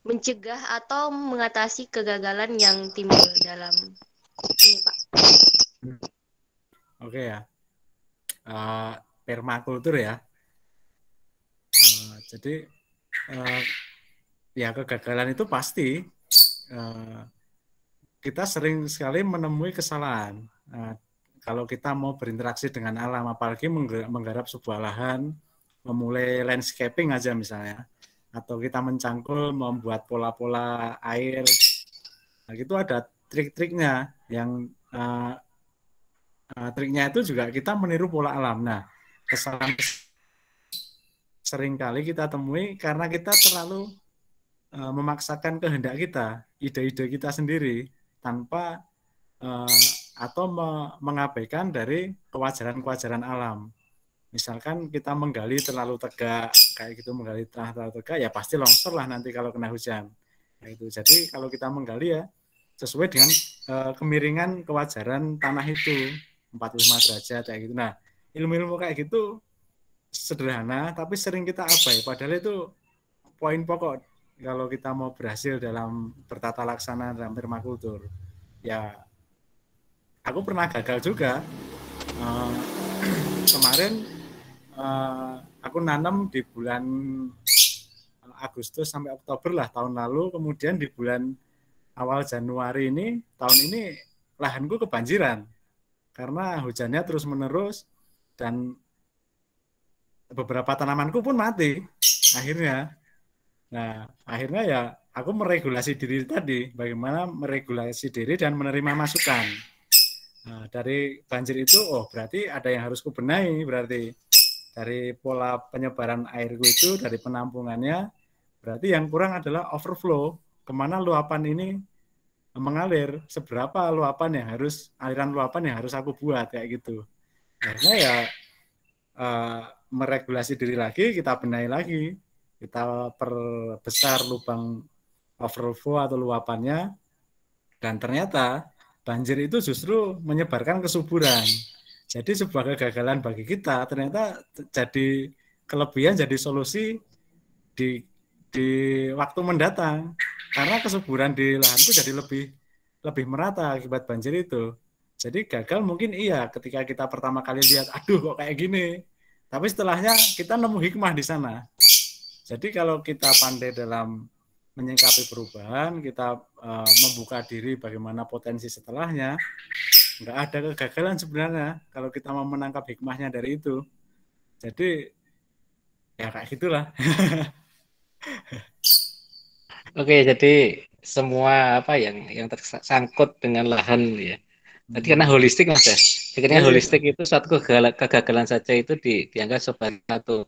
Speaker 5: mencegah atau mengatasi kegagalan yang timbul dalam ini Pak?
Speaker 3: Oke ya. Permakultur ya. Jadi ya kegagalan itu pasti. Kita sering sekali menemui kesalahan. Kalau kita mau berinteraksi dengan alam, apalagi menggarap sebuah lahan, memulai landscaping aja misalnya, atau kita mencangkul, membuat pola-pola air, nah, itu ada trik-triknya. Yang triknya itu juga kita meniru pola alam. Nah, kesalahan seringkali kita temui karena kita terlalu memaksakan kehendak kita, ide-ide kita sendiri, tanpa atau mengabaikan dari kewajaran-kewajaran alam. Misalkan kita menggali terlalu tegak, kayak gitu menggali terlalu tegak, ya pasti longsor lah nanti kalau kena hujan. Itu. Jadi kalau kita menggali ya sesuai dengan kemiringan kewajaran tanah itu 45 derajat kayak gitu. Nah, ilmu-ilmu kayak gitu sederhana tapi sering kita abai. Padahal itu poin pokok kalau kita mau berhasil dalam bertata laksana dalam permakultur. Ya, aku pernah gagal juga. Kemarin aku nanam di bulan Agustus sampai Oktober lah tahun lalu, kemudian di bulan awal Januari ini, tahun ini lahanku kebanjiran karena hujannya terus menerus dan beberapa tanamanku pun mati akhirnya. Nah, akhirnya ya aku meregulasi diri tadi, bagaimana meregulasi diri dan menerima masukan. Nah, dari banjir itu, oh berarti ada yang harus kubenahi, berarti dari pola penyebaran airku itu, dari penampungannya, berarti yang kurang adalah overflow, kemana luapan ini mengalir, seberapa luapan yang harus, aliran luapan yang harus aku buat, kayak gitu. Akhirnya ya meregulasi diri lagi, kita benahi lagi, kita perbesar lubang overflow atau luapannya, dan ternyata banjir itu justru menyebarkan kesuburan. Jadi sebuah kegagalan bagi kita ternyata jadi kelebihan, jadi solusi di waktu mendatang. Karena kesuburan di lahanku jadi lebih merata akibat banjir itu. Jadi gagal mungkin iya ketika kita pertama kali lihat, aduh kok kayak gini. Tapi setelahnya kita nemu hikmah di sana. Jadi kalau kita pandai dalam menyikapi perubahan, kita membuka diri bagaimana potensi setelahnya, nggak ada kegagalan sebenarnya kalau kita mau menangkap hikmahnya dari itu. Jadi ya kayak gitulah.
Speaker 2: Oke, jadi semua apa yang tersangkut dengan lahan ya. Tadi karena holistik Mas ya. Akhirnya holistik itu suatu kegagalan saja itu dianggap sebagai satu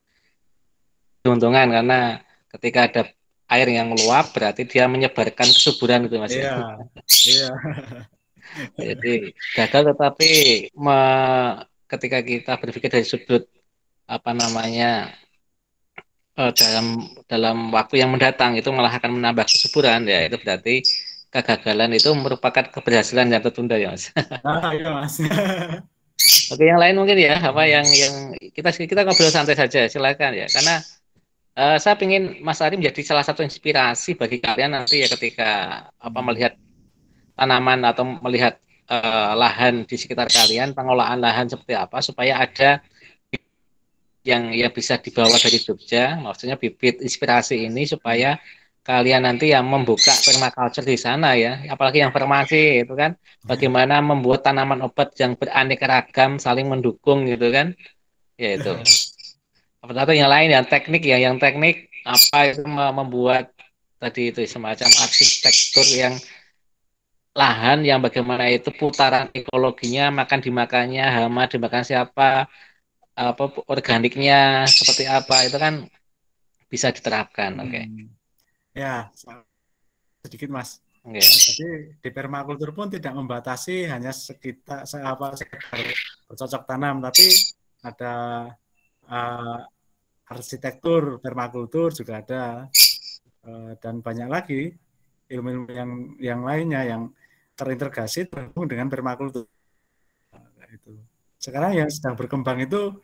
Speaker 2: keuntungan karena ketika ada air yang meluap berarti dia menyebarkan kesuburan gitu Mas ya.
Speaker 3: Iya.
Speaker 2: Jadi gagal tetapi ketika kita berpikir dari sudut apa namanya dalam waktu yang mendatang itu malah akan menambah kesuburan ya, itu berarti kegagalan itu merupakan keberhasilan yang tertunda ya Mas.
Speaker 3: Iya Mas.
Speaker 2: Oke, yang lain mungkin ya apa yang kita ngobrol santai saja silakan ya, karena saya ingin Mas Ari menjadi salah satu inspirasi bagi kalian nanti ya ketika apa melihat tanaman atau melihat lahan di sekitar kalian, pengolahan lahan seperti apa supaya ada yang bisa dibawa dari Jogja, maksudnya bibit inspirasi ini supaya kalian nanti yang membuka permaculture di sana ya, apalagi yang farmasi itu kan, bagaimana membuat tanaman obat yang beraneka ragam saling mendukung gitu kan, ya itu. Atau yang lain yang teknik ya, yang teknik apa itu membuat tadi itu semacam arsitektur yang lahan yang bagaimana itu putaran ekologinya, makan dimakannya, hama dimakan siapa, apa organiknya seperti apa itu kan bisa diterapkan. Oke.
Speaker 3: Ya, sedikit Mas.
Speaker 2: Okay.
Speaker 3: Jadi di permakultur pun tidak membatasi hanya sekitar bercocok tanam, tapi ada arsitektur permakultur juga ada, dan banyak lagi ilmu yang lainnya yang terintegrasi terhubung dengan permakultur. Itu. Sekarang yang sedang berkembang itu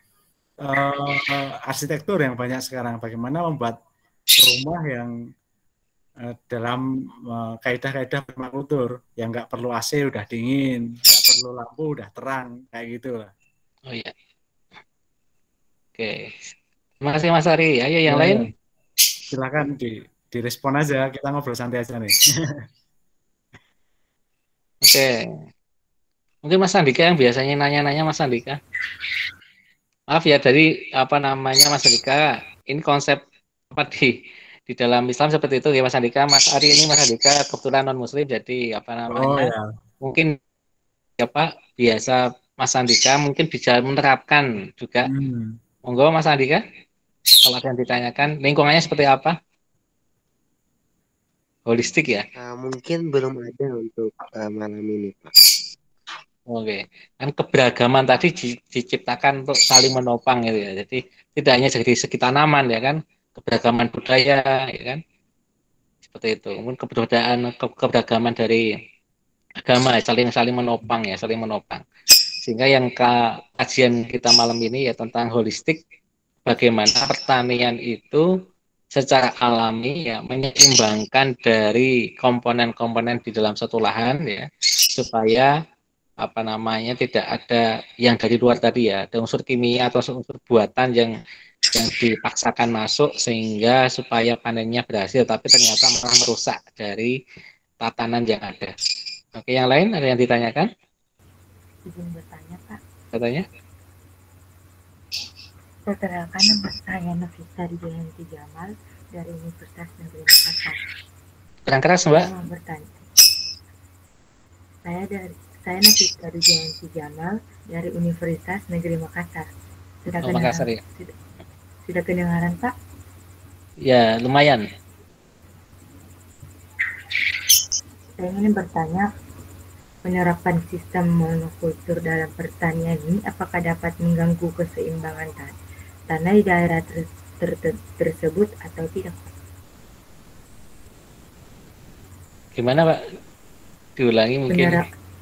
Speaker 3: arsitektur yang banyak sekarang, bagaimana membuat rumah yang dalam kaidah-kaidah permakultur yang nggak perlu AC udah dingin, nggak perlu lampu udah terang, kayak gitu lah.
Speaker 2: Oh iya. Oke. Terima kasih Mas Ari. Ayo yang lain.
Speaker 3: Silakan direspon aja, kita ngobrol santai aja nih.
Speaker 2: Oke. Mungkin Mas Andika yang biasanya nanya-nanya Mas Andika. Maaf ya, dari apa namanya Mas Andika, ini konsep apa di dalam Islam seperti itu ya Mas Andika. Mas Ari ini Mas Andika kebetulan non Muslim, jadi apa namanya mungkin apa biasa Mas Andika mungkin bisa menerapkan juga. Monggo Mas Andika, kalau ada yang ditanyakan lingkungannya seperti apa? Holistik ya?
Speaker 6: Mungkin belum ada untuk malam ini Pak.
Speaker 2: Oke, kan keberagaman tadi diciptakan untuk saling menopang gitu ya. Jadi tidak hanya dari segi tanaman ya kan, keberagaman budaya ya kan, seperti itu. Mungkin keberagaman dari agama ya, saling saling menopang ya, saling menopang. Sehingga yang kajian kita malam ini ya tentang holistik, bagaimana pertanian itu secara alami ya menyeimbangkan dari komponen-komponen di dalam satu lahan ya, supaya apa namanya tidak ada yang dari luar tadi ya, ada unsur kimia atau unsur buatan yang dipaksakan masuk sehingga supaya panennya berhasil, tapi ternyata malah merusak dari tatanan yang ada. Oke, yang lain ada yang ditanyakan?
Speaker 6: Izin bertanya, Pak.
Speaker 2: Katanya?
Speaker 6: Perkenalkan, nama saya Nafisa Dijayanti Jamal dari Universitas Negeri Makassar.
Speaker 2: Kurang keras, Mbak.
Speaker 6: Saya mau bertanya. Saya Nafisa Dijayanti Jamal dari Universitas Negeri Makassar. Sudah
Speaker 2: Oh, Makassar ya.
Speaker 6: Sudah kedengaran, Pak?
Speaker 2: Ya, lumayan.
Speaker 6: Saya ingin bertanya, penerapan sistem monokultur dalam pertanian ini apakah dapat mengganggu keseimbangan tanah di daerah tersebut atau tidak?
Speaker 2: Gimana, Pak? Diulangi mungkin.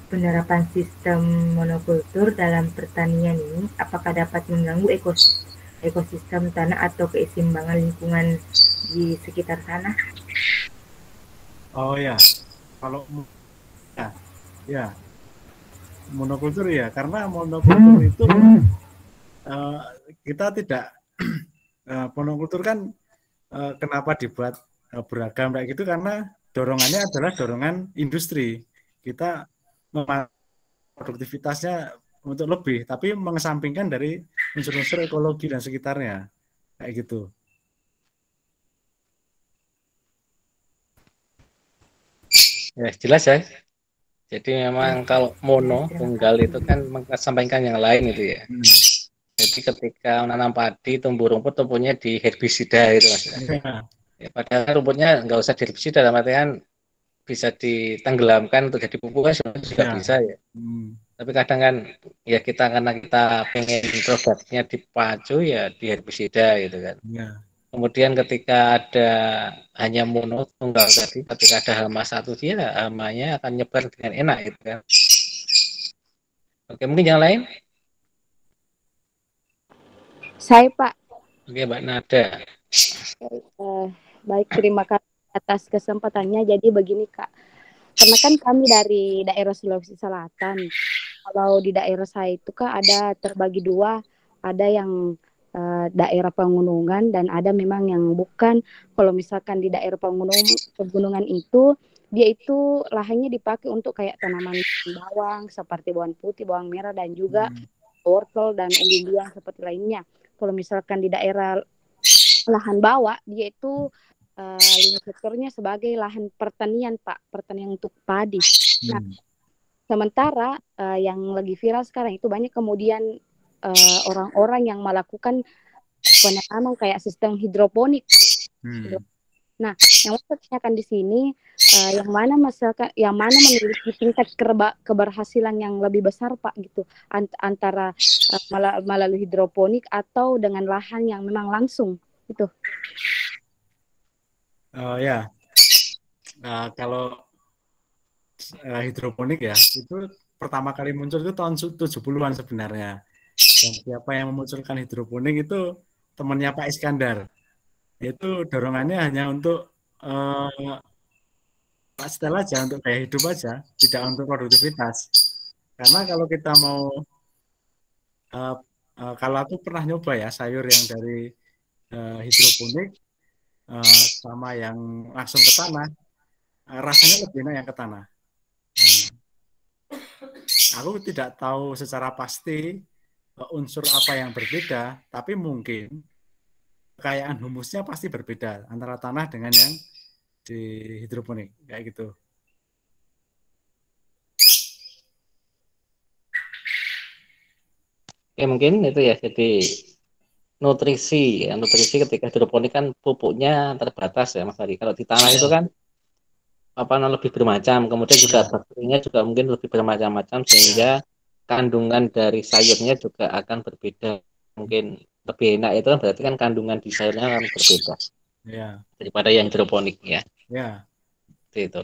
Speaker 6: Penerapan sistem monokultur dalam pertanian ini apakah dapat mengganggu ekosistem tanah atau keseimbangan lingkungan di sekitar tanah?
Speaker 3: Oh ya, kalau ya monokultur ya, karena monokultur itu kita tidak monokultur kan kenapa dibuat beragam kayak gitu, karena dorongannya adalah dorongan industri. Kita produktivitasnya untuk lebih, tapi mengesampingkan dari unsur-unsur ekologi dan sekitarnya kayak gitu.
Speaker 2: Ya, jelas ya. Jadi memang kalau mono tunggal itu kan mengesampingkan yang lain gitu ya. Jadi ketika menanam padi, tumbuh rumput tumbuhnya di herbisida gitu Mas. Ya, padahal rumputnya nggak usah diherbisida, dalam artian bisa ditenggelamkan untuk jadi pupuk kan juga bisa ya. Tapi kadang kan ya karena kita pengen produknya dipacu ya di herbisida gitu kan. Kemudian ketika ada hanya mono tunggal tadi, ketika ada hama satu dia hamanya akan nyebar dengan enak gitu kan. Oke, mungkin yang lain?
Speaker 7: Saya, Pak.
Speaker 2: Oke, Mbak Nada.
Speaker 7: Baik, terima kasih atas kesempatannya. Jadi begini, Kak. Karena kan kami dari daerah Sulawesi Selatan. Kalau di daerah saya itu, Kak, ada terbagi dua. Ada yang daerah pegunungan dan ada memang yang bukan. Kalau misalkan di daerah pegunungan itu, dia itu lahannya dipakai untuk kayak tanaman bawang seperti bawang putih, bawang merah, dan juga wortel dan umbi-umbian seperti lainnya. Kalau misalkan di daerah lahan bawah, dia itu lini sektornya sebagai lahan pertanian, Pak, pertanian untuk padi. Nah, sementara yang lagi viral sekarang itu banyak kemudian orang-orang yang melakukan penanaman kayak sistem hidroponik. Nah, yang saya tanyakan di sini, yang mana memiliki tingkat keberhasilan yang lebih besar, Pak, gitu, antara melalui hidroponik atau dengan lahan yang memang langsung, gitu.
Speaker 3: Ya, kalau hidroponik ya, itu pertama kali muncul itu tahun 70-an sebenarnya. Dan siapa yang memunculkan hidroponik itu temannya Pak Iskandar. Itu dorongannya hanya untuk setelah aja, untuk gaya hidup aja, tidak untuk produktivitas. Karena kalau kita mau, kalau aku pernah nyoba ya sayur yang dari hidroponik sama yang langsung ke tanah, rasanya lebih enak yang ke tanah. Aku tidak tahu secara pasti unsur apa yang berbeda, tapi mungkin kekayaan humusnya pasti berbeda antara tanah dengan yang di hidroponik kayak gitu.
Speaker 2: Ya mungkin itu ya, jadi nutrisi ketika hidroponik kan pupuknya terbatas ya Mas Ari. Kalau di tanah itu kan lebih bermacam, kemudian juga bakterinya juga mungkin lebih bermacam-macam, sehingga kandungan dari sayurnya juga akan berbeda. Mungkin lebih enak itu kan berarti kan kandungan di sayurnya akan berbeda
Speaker 3: Ya,
Speaker 2: daripada yang hidroponik ya.
Speaker 3: ya.
Speaker 2: Seperti itu.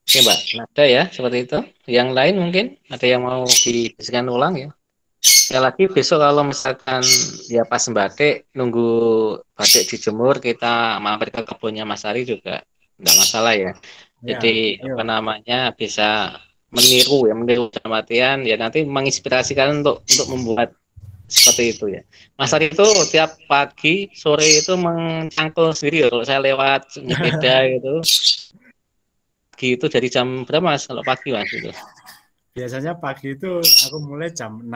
Speaker 2: Oke Mbak, ada ya seperti itu. Yang lain mungkin ada yang mau didiskusikan ulang ya. Sekali lagi besok kalau misalkan ya pas batik nunggu batik dijemur kita mampir ke kebunnya Mas Ari juga enggak masalah ya.
Speaker 3: Ya,
Speaker 2: Jadi apa
Speaker 3: ayo.
Speaker 2: namanya bisa meniru dalam artian ya nanti menginspirasikan untuk membuat seperti itu ya. Mas
Speaker 3: Ya.
Speaker 2: Ari itu tiap pagi sore itu mencangkul sendiri ya. Kalau saya lewat sepeda gitu gitu dari jam berapa Mas kalau pagi Mas itu?
Speaker 3: Biasanya pagi itu aku mulai jam 6,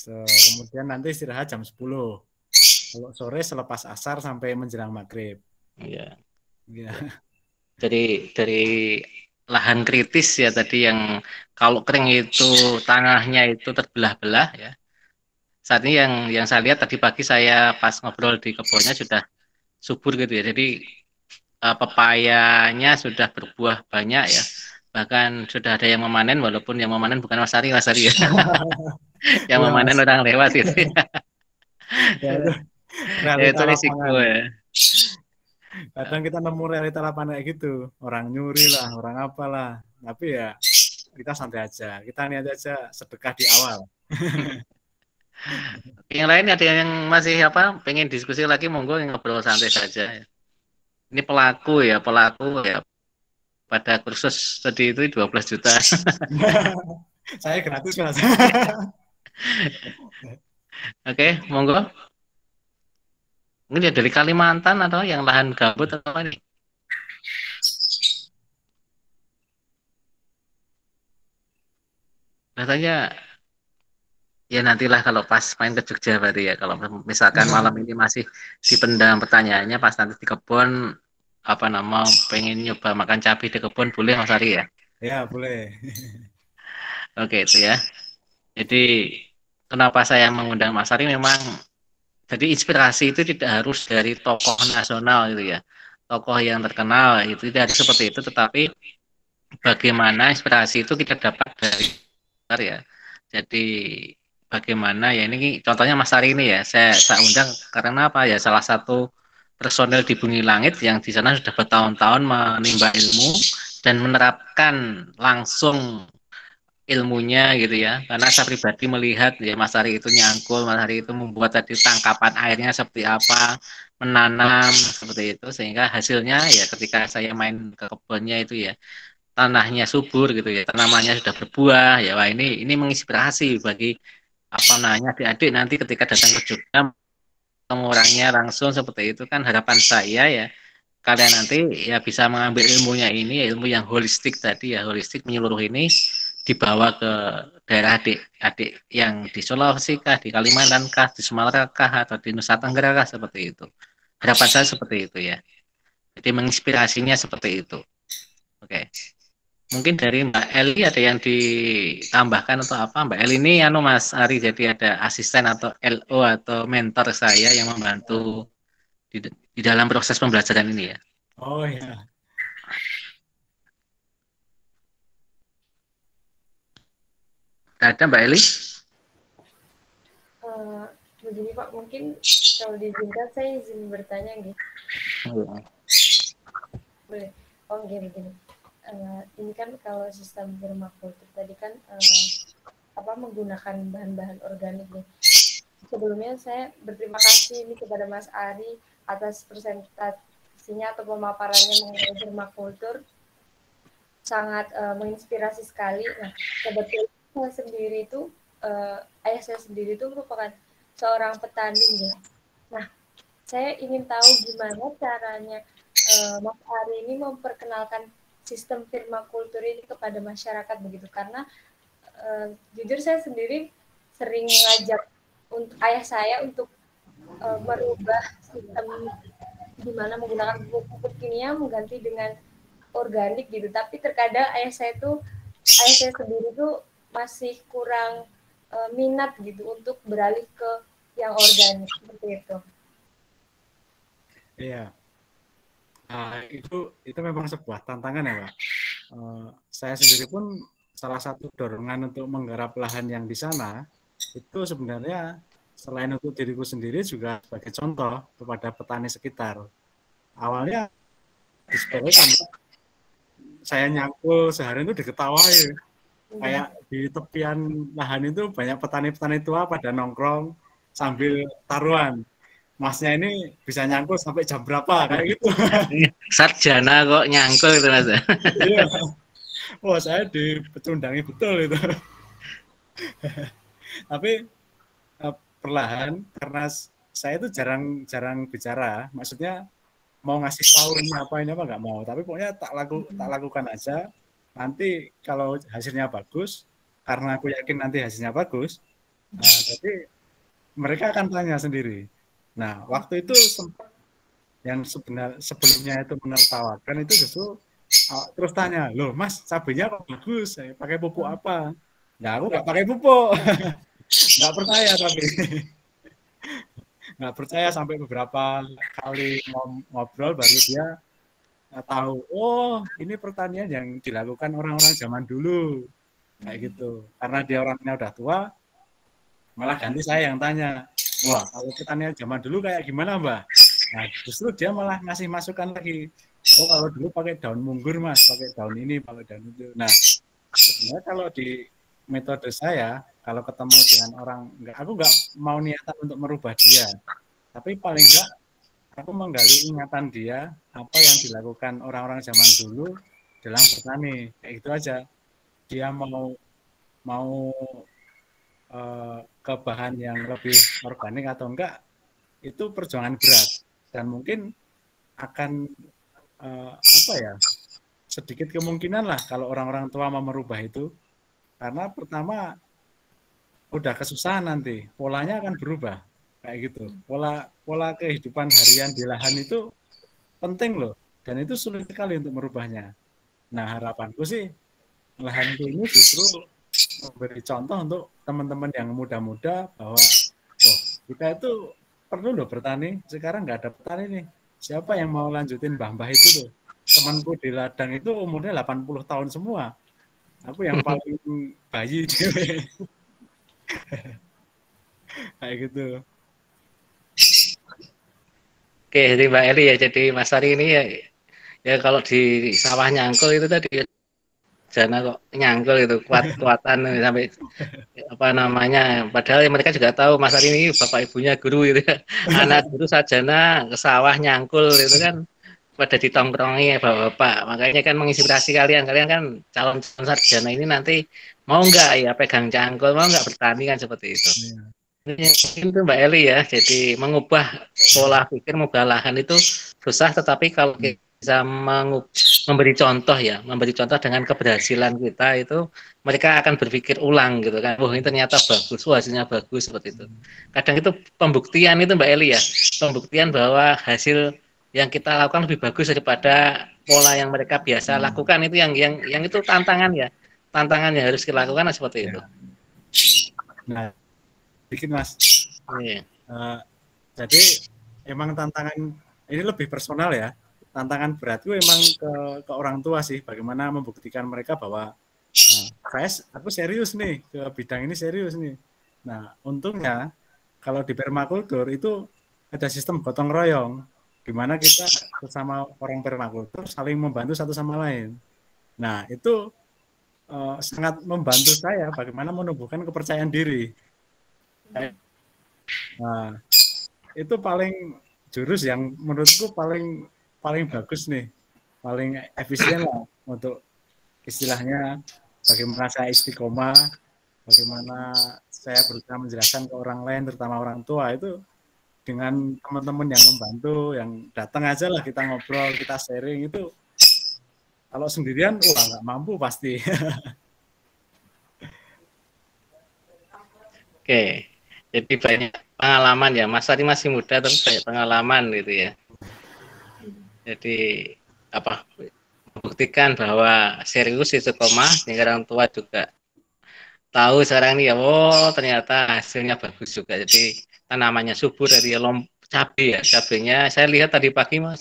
Speaker 3: kemudian nanti istirahat jam 10. Kalau sore selepas asar sampai menjelang maghrib.
Speaker 2: Ya.
Speaker 3: Ya.
Speaker 2: Dari lahan kritis ya tadi yang kalau kering itu tanahnya itu terbelah-belah ya. Saat ini yang saya lihat tadi pagi saya pas ngobrol di kebunnya sudah subur gitu ya. Jadi pepayanya sudah berbuah banyak ya. Bahkan sudah ada yang memanen walaupun yang memanen bukan Mas Ari ya. Yang
Speaker 3: Iya,
Speaker 2: memanen
Speaker 3: Mas.
Speaker 2: orang lewat gitu ya.
Speaker 3: Ya, itu
Speaker 2: Ya,
Speaker 3: realita
Speaker 2: itu risiko
Speaker 3: lapangan.
Speaker 2: ya.
Speaker 3: Kadang kita nemu realita lapangan kayak gitu. Orang nyuri lah, orang apalah. Tapi ya kita santai aja. Kita niat aja sedekah di awal.
Speaker 2: Yang lain ada yang masih apa pengen diskusi lagi monggo yang ngobrol santai saja. Ini pelaku ya pada kursus tadi itu 12 juta.
Speaker 3: Saya gratis, Mas.
Speaker 2: Oke, monggo. Ini dia dari Kalimantan atau yang lahan gambut atau apa ini? Katanya ya nantilah kalau pas main ke Jogja berarti ya. Kalau misalkan malam ini masih dipendam pertanyaannya pas nanti di kebun apa nama pengen nyoba makan cabai di kebun boleh Mas Ari ya?
Speaker 3: Ya, boleh.
Speaker 2: Oke itu ya. Jadi kenapa saya mengundang Mas Ari memang jadi inspirasi itu tidak harus dari tokoh nasional gitu ya. Tokoh yang terkenal itu tidak harus seperti itu tetapi bagaimana inspirasi itu kita dapat dari luar ya. Jadi bagaimana ya ini contohnya Mas Ari ini ya saya undang karena apa ya salah satu personel di Bumi Langit yang di sana sudah bertahun-tahun menimba ilmu dan menerapkan langsung ilmunya gitu ya karena saya pribadi melihat ya Mas Ari itu nyangkul Mas Ari itu membuat tadi tangkapan airnya seperti apa menanam seperti itu sehingga hasilnya ya ketika saya main ke kebunnya itu ya tanahnya subur gitu ya tanamannya sudah berbuah ya wah ini menginspirasi bagi apa namanya adik-adik nanti ketika datang ke Jogja ketemu orangnya langsung seperti itu kan harapan saya ya kalian nanti ya bisa mengambil ilmunya ini ilmu yang holistik tadi ya holistik menyeluruh ini dibawa ke daerah adik-adik yang di Sulawesi kah di Kalimantan kah di Sumatera kah atau di Nusa Tenggara kah seperti itu harapan saya seperti itu ya jadi menginspirasinya seperti itu oke. Mungkin dari Mbak Eli ada yang ditambahkan atau apa? Mbak Eli ini anu Mas Ari jadi ada asisten atau LO atau mentor saya yang membantu di dalam proses pembelajaran ini ya.
Speaker 3: Oh ya.
Speaker 2: Ada Mbak Eli?
Speaker 8: Begini Pak, mungkin kalau diizinkan saya izin bertanya gitu. Boleh. Oh, gini. Ini kan kalau sistem permakultur tadi kan menggunakan bahan-bahan organik nih. Sebelumnya saya berterima kasih ini kepada Mas Ari atas presentasinya atau pemaparannya mengenai permakultur sangat menginspirasi sekali. Nah, kebetulan ayah saya sendiri itu merupakan seorang petani ya. Nah, saya ingin tahu gimana caranya Mas Ari ini memperkenalkan sistem permakultur ini kepada masyarakat begitu karena jujur saya sendiri sering mengajak untuk ayah saya untuk merubah sistem di mana menggunakan pupuk kimia mengganti dengan organik gitu tapi terkadang ayah saya sendiri tuh masih kurang minat gitu untuk beralih ke yang organik seperti itu.
Speaker 3: Iya. Itu memang sebuah tantangan ya Pak. Saya sendiri pun salah satu dorongan untuk menggarap lahan yang di sana itu sebenarnya selain untuk diriku sendiri juga sebagai contoh kepada petani sekitar. Awalnya disepelekan, saya nyangkul sehari itu diketawai. Kayak di tepian lahan itu banyak petani-petani tua pada nongkrong sambil taruhan. Masnya ini bisa nyangkul sampai jam berapa kayak gitu.
Speaker 2: Sarjana kok nyangkul itu Mas.
Speaker 3: Iya. Wah, saya dipecundangi betul itu. Tapi perlahan karena saya itu jarang bicara, maksudnya mau ngasih tahu ini apa nggak mau, tapi pokoknya tak lakukan aja. Nanti kalau hasilnya bagus, karena aku yakin nanti hasilnya bagus, jadi mereka akan tanya sendiri. Nah, waktu itu sempat yang sebelumnya itu menertawakan itu justru terus tanya, loh Mas, cabenya kok bagus, saya pakai pupuk apa? Nah, aku nggak pakai pupuk, nggak percaya tapi nggak percaya sampai beberapa kali ngobrol baru dia tahu, oh ini pertanian yang dilakukan orang-orang zaman dulu kayak gitu. Karena dia orangnya udah tua, malah ganti saya yang tanya, wah kalau pertanian zaman dulu kayak gimana Mbak? Nah justru dia malah ngasih masukan lagi, oh kalau dulu pakai daun munggur Mas, pakai daun ini, pakai daun itu. Nah sebenarnya kalau di metode saya, kalau ketemu dengan orang, aku nggak mau niatan untuk merubah dia, tapi paling nggak aku menggali ingatan dia apa yang dilakukan orang-orang zaman dulu dalam bertani, kayak gitu aja. Dia mau ke bahan yang lebih organik atau enggak, itu perjuangan berat dan mungkin akan sedikit kemungkinan lah kalau orang-orang tua mau merubah itu, karena pertama udah kesusahan nanti, polanya akan berubah. Kayak gitu. Pola kehidupan harian di lahan itu penting loh, dan itu sulit sekali untuk merubahnya. Nah, harapanku sih lahan ini justru memberi contoh untuk teman-teman yang muda-muda bahwa kita itu perlu loh bertani. Sekarang nggak ada petani nih. Siapa yang mau lanjutin mbah-mbah itu loh? Temanku di ladang itu umurnya 80 tahun semua. Aku yang paling bayi kayak gitu.
Speaker 2: Oke, jadi Mbak Eli ya, jadi Mas Ari ini ya kalau di sawah nyangkul itu tadi jana kok nyangkul itu kuat-kuatan sampai apa namanya, padahal mereka juga tahu Mas Ari ini bapak ibunya guru gitu ya. Anak guru sarjana ke sawah nyangkul itu kan pada ditongkrongi ya bapak-bapak, makanya kan menginspirasi kalian kan calon sarjana ini nanti mau nggak ya pegang cangkul, mau nggak bertani kan seperti itu. Itu Mbak Eli ya, jadi mengubah pola pikir, mengubah lahan itu susah, tetapi kalau kita bisa memberi contoh dengan keberhasilan kita itu, mereka akan berpikir ulang gitu kan, ini ternyata bagus, hasilnya bagus seperti itu. Kadang itu pembuktian itu Mbak Eli ya, pembuktian bahwa hasil yang kita lakukan lebih bagus daripada pola yang mereka biasa lakukan, itu yang itu tantangan yang harus kita lakukan seperti itu.
Speaker 3: Nah, bikin Mas.
Speaker 2: Iya.
Speaker 3: Jadi emang tantangan ini lebih personal ya. Tantangan beratku emang ke orang tua sih, bagaimana membuktikan mereka bahwa aku serius nih, ke bidang ini serius nih. Nah, untungnya kalau di permakultur itu ada sistem gotong royong, di mana kita bersama orang permakultur saling membantu satu sama lain. Nah, itu sangat membantu saya bagaimana menumbuhkan kepercayaan diri. Nah, itu paling jurus yang menurutku paling bagus nih, paling efisien lah untuk istilahnya bagaimana saya istiqomah, bagaimana saya berusaha menjelaskan ke orang lain, terutama orang tua itu dengan teman-teman yang membantu, yang datang aja lah kita ngobrol, kita sharing itu. Kalau sendirian, nggak mampu pasti.
Speaker 2: Oke, jadi banyak pengalaman ya, Mas Ari masih muda tapi banyak pengalaman gitu ya. Jadi membuktikan bahwa serius istiqomah, sehingga orang tua juga tahu sekarang ini ya, ternyata hasilnya bagus juga. Jadi tanamannya subur dari cabai ya, cabainya saya lihat tadi pagi Mbak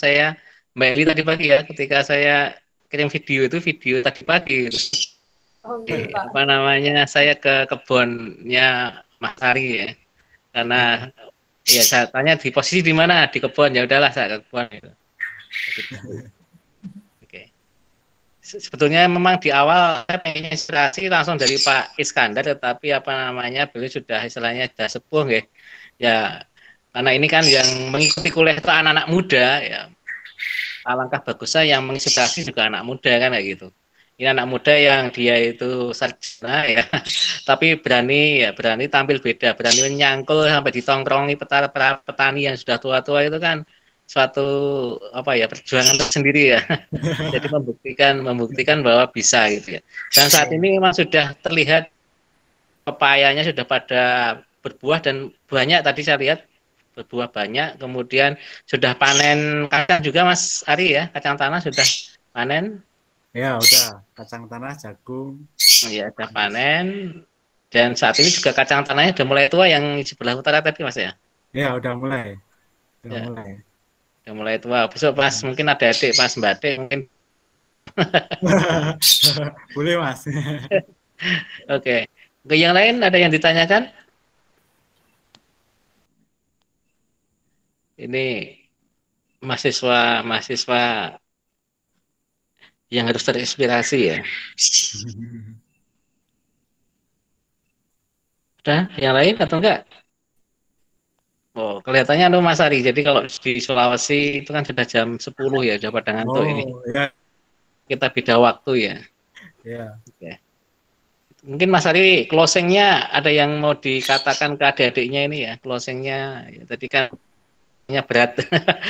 Speaker 2: Eli tadi pagi ya, ketika saya kirim video tadi pagi gitu.
Speaker 8: Oh, gitu, Pak.
Speaker 2: Apa namanya, saya ke kebunnya Mas Ari ya, karena ya saya tanya di posisi di mana, di kebun, ya udahlah saya ke kebun gitu. Oke. Sebetulnya memang di awal saya pengen inspirasi langsung dari Pak Iskandar, tetapi apa namanya, beliau sudah istilahnya sudah sepuh ya. Ya, karena ini kan yang mengikuti kuliah itu anak-anak muda ya. Alangkah bagusnya yang menginspirasi juga anak muda kan kayak gitu. Ini anak muda yang dia itu sarjana ya, tapi berani tampil beda, berani nyangkul sampai ditongkrongi petani yang sudah tua-tua itu kan suatu apa ya, perjuangan tersendiri ya. Jadi membuktikan bahwa bisa gitu ya. Dan saat ini memang sudah terlihat pepayanya sudah pada berbuah dan banyak, tadi saya lihat berbuah banyak, kemudian sudah panen kacang juga Mas Ari ya, kacang tanah sudah panen.
Speaker 3: Ya udah, kacang tanah, jagung.
Speaker 2: Ya sudah panen, dan saat ini juga kacang tanahnya sudah mulai tua yang di sebelah utara tadi Mas ya.
Speaker 3: Ya udah mulai.
Speaker 2: Ya, udah mulai tua. Besok pas mungkin ada adik pas Mbak Ade mungkin.
Speaker 3: Boleh Mas.
Speaker 2: Oke. Oke, yang lain ada yang ditanyakan? Ini mahasiswa yang harus terinspirasi ya. Udah, yang lain atau enggak? Oh, kelihatannya Mas Ari. Jadi kalau di Sulawesi itu kan sudah jam 10 ya, udah pada ngantuk ini.
Speaker 3: Ya.
Speaker 2: Kita beda waktu ya.
Speaker 3: Ya.
Speaker 2: Oke. Mungkin Mas Ari closingnya ada yang mau dikatakan ke adik-adiknya ini ya, closingnya ya, tadi kan berat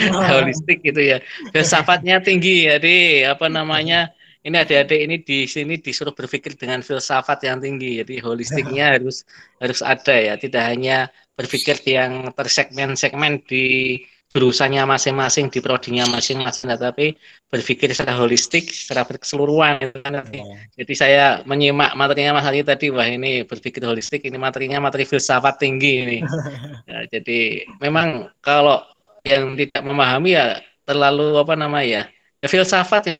Speaker 2: holistik gitu ya, filsafatnya tinggi, jadi apa namanya, ini adik-adik ini di sini disuruh berpikir dengan filsafat yang tinggi, jadi holistiknya harus ada ya, tidak hanya berpikir yang tersegmen-segmen di jurusannya masing-masing, di prodinya masing-masing, tapi berpikir secara holistik, secara keseluruhan. Jadi saya menyimak materinya Mas Ali tadi, wah ini berpikir holistik, ini materinya materi filsafat tinggi ini. Ya, jadi memang kalau yang tidak memahami ya terlalu apa namanya ya, filsafat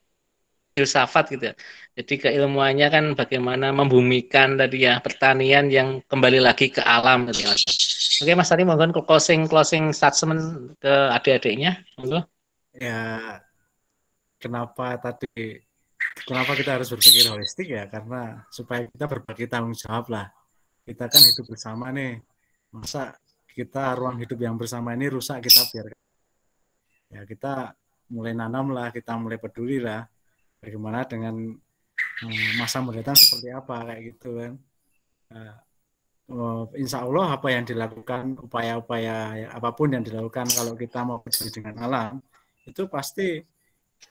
Speaker 2: gitu ya. Jadi keilmuannya kan bagaimana membumikan tadi ya, pertanian yang kembali lagi ke alam gitu ya. Oke Mas tadi mohon closing statement ke adik-adiknya, monggo.
Speaker 3: Ya, kenapa kita harus berpikir holistik ya, karena supaya kita berbagi tanggung jawab lah. Kita kan hidup bersama nih, masa kita ruang hidup yang bersama ini rusak kita biarkan. Ya kita mulai nanam lah, kita mulai peduli lah, bagaimana dengan masa mendatang seperti apa kayak gitu kan. Insya Allah apa yang dilakukan, upaya-upaya apapun yang dilakukan kalau kita mau peduli dengan alam, itu pasti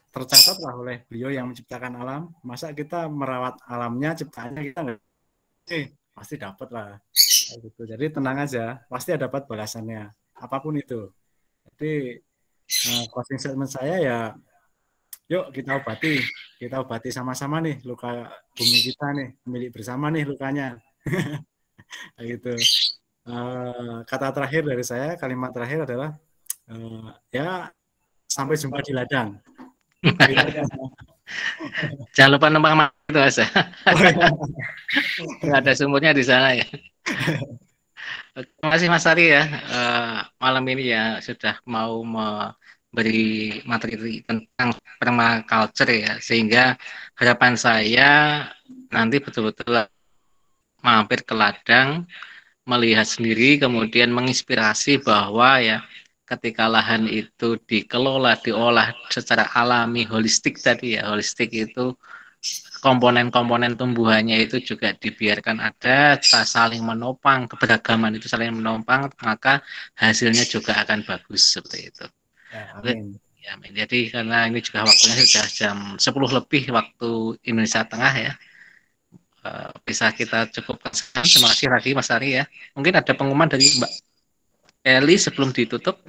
Speaker 3: tercatat lah oleh beliau yang menciptakan alam. Masa kita merawat alamnya, ciptaannya kita nggak, pasti dapat lah. Gitu. Jadi tenang aja, pasti dapat balasannya, apapun itu. Jadi closing statement saya ya, yuk kita obati sama-sama nih luka bumi kita nih, milik bersama nih lukanya. Gitu. Kata terakhir dari saya, kalimat terakhir adalah ya sampai jumpa di ladang.
Speaker 2: Jangan lupa numpang makan itu Mas. Nggak ada sumurnya di sana ya. Terima kasih Mas Ari ya, malam ini ya sudah mau memberi materi tentang permaculture ya, sehingga harapan saya nanti betul-betul mampir ke ladang, melihat sendiri, kemudian menginspirasi bahwa ya ketika lahan itu dikelola, diolah secara alami, holistik tadi ya, holistik itu komponen-komponen tumbuhannya itu juga dibiarkan ada, saling menopang, keberagaman itu saling menopang, maka hasilnya juga akan bagus seperti itu.
Speaker 3: Ya, amin.
Speaker 2: Ya, amin. Jadi karena ini juga waktunya sudah jam 10 lebih waktu Indonesia Tengah ya, bisa kita cukupkan sekarang. Terima kasih lagi Mas Ari ya. Mungkin ada pengumuman dari Mbak Eli sebelum ditutup.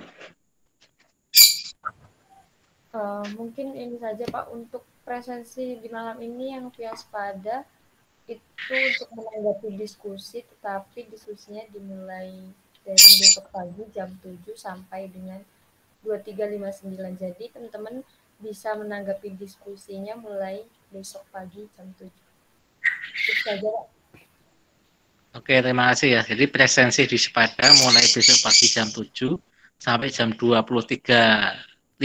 Speaker 8: Mungkin ini saja Pak untuk presensi di malam ini yang Viaspada itu untuk menanggapi diskusi, tetapi diskusinya dimulai dari besok pagi jam 7 sampai dengan 23.59. Jadi teman-teman bisa menanggapi diskusinya mulai besok pagi jam 7. Itu aja, Pak.
Speaker 2: Oke, terima kasih ya. Jadi presensi di Sepada mulai besok pagi jam 7 sampai jam 23.59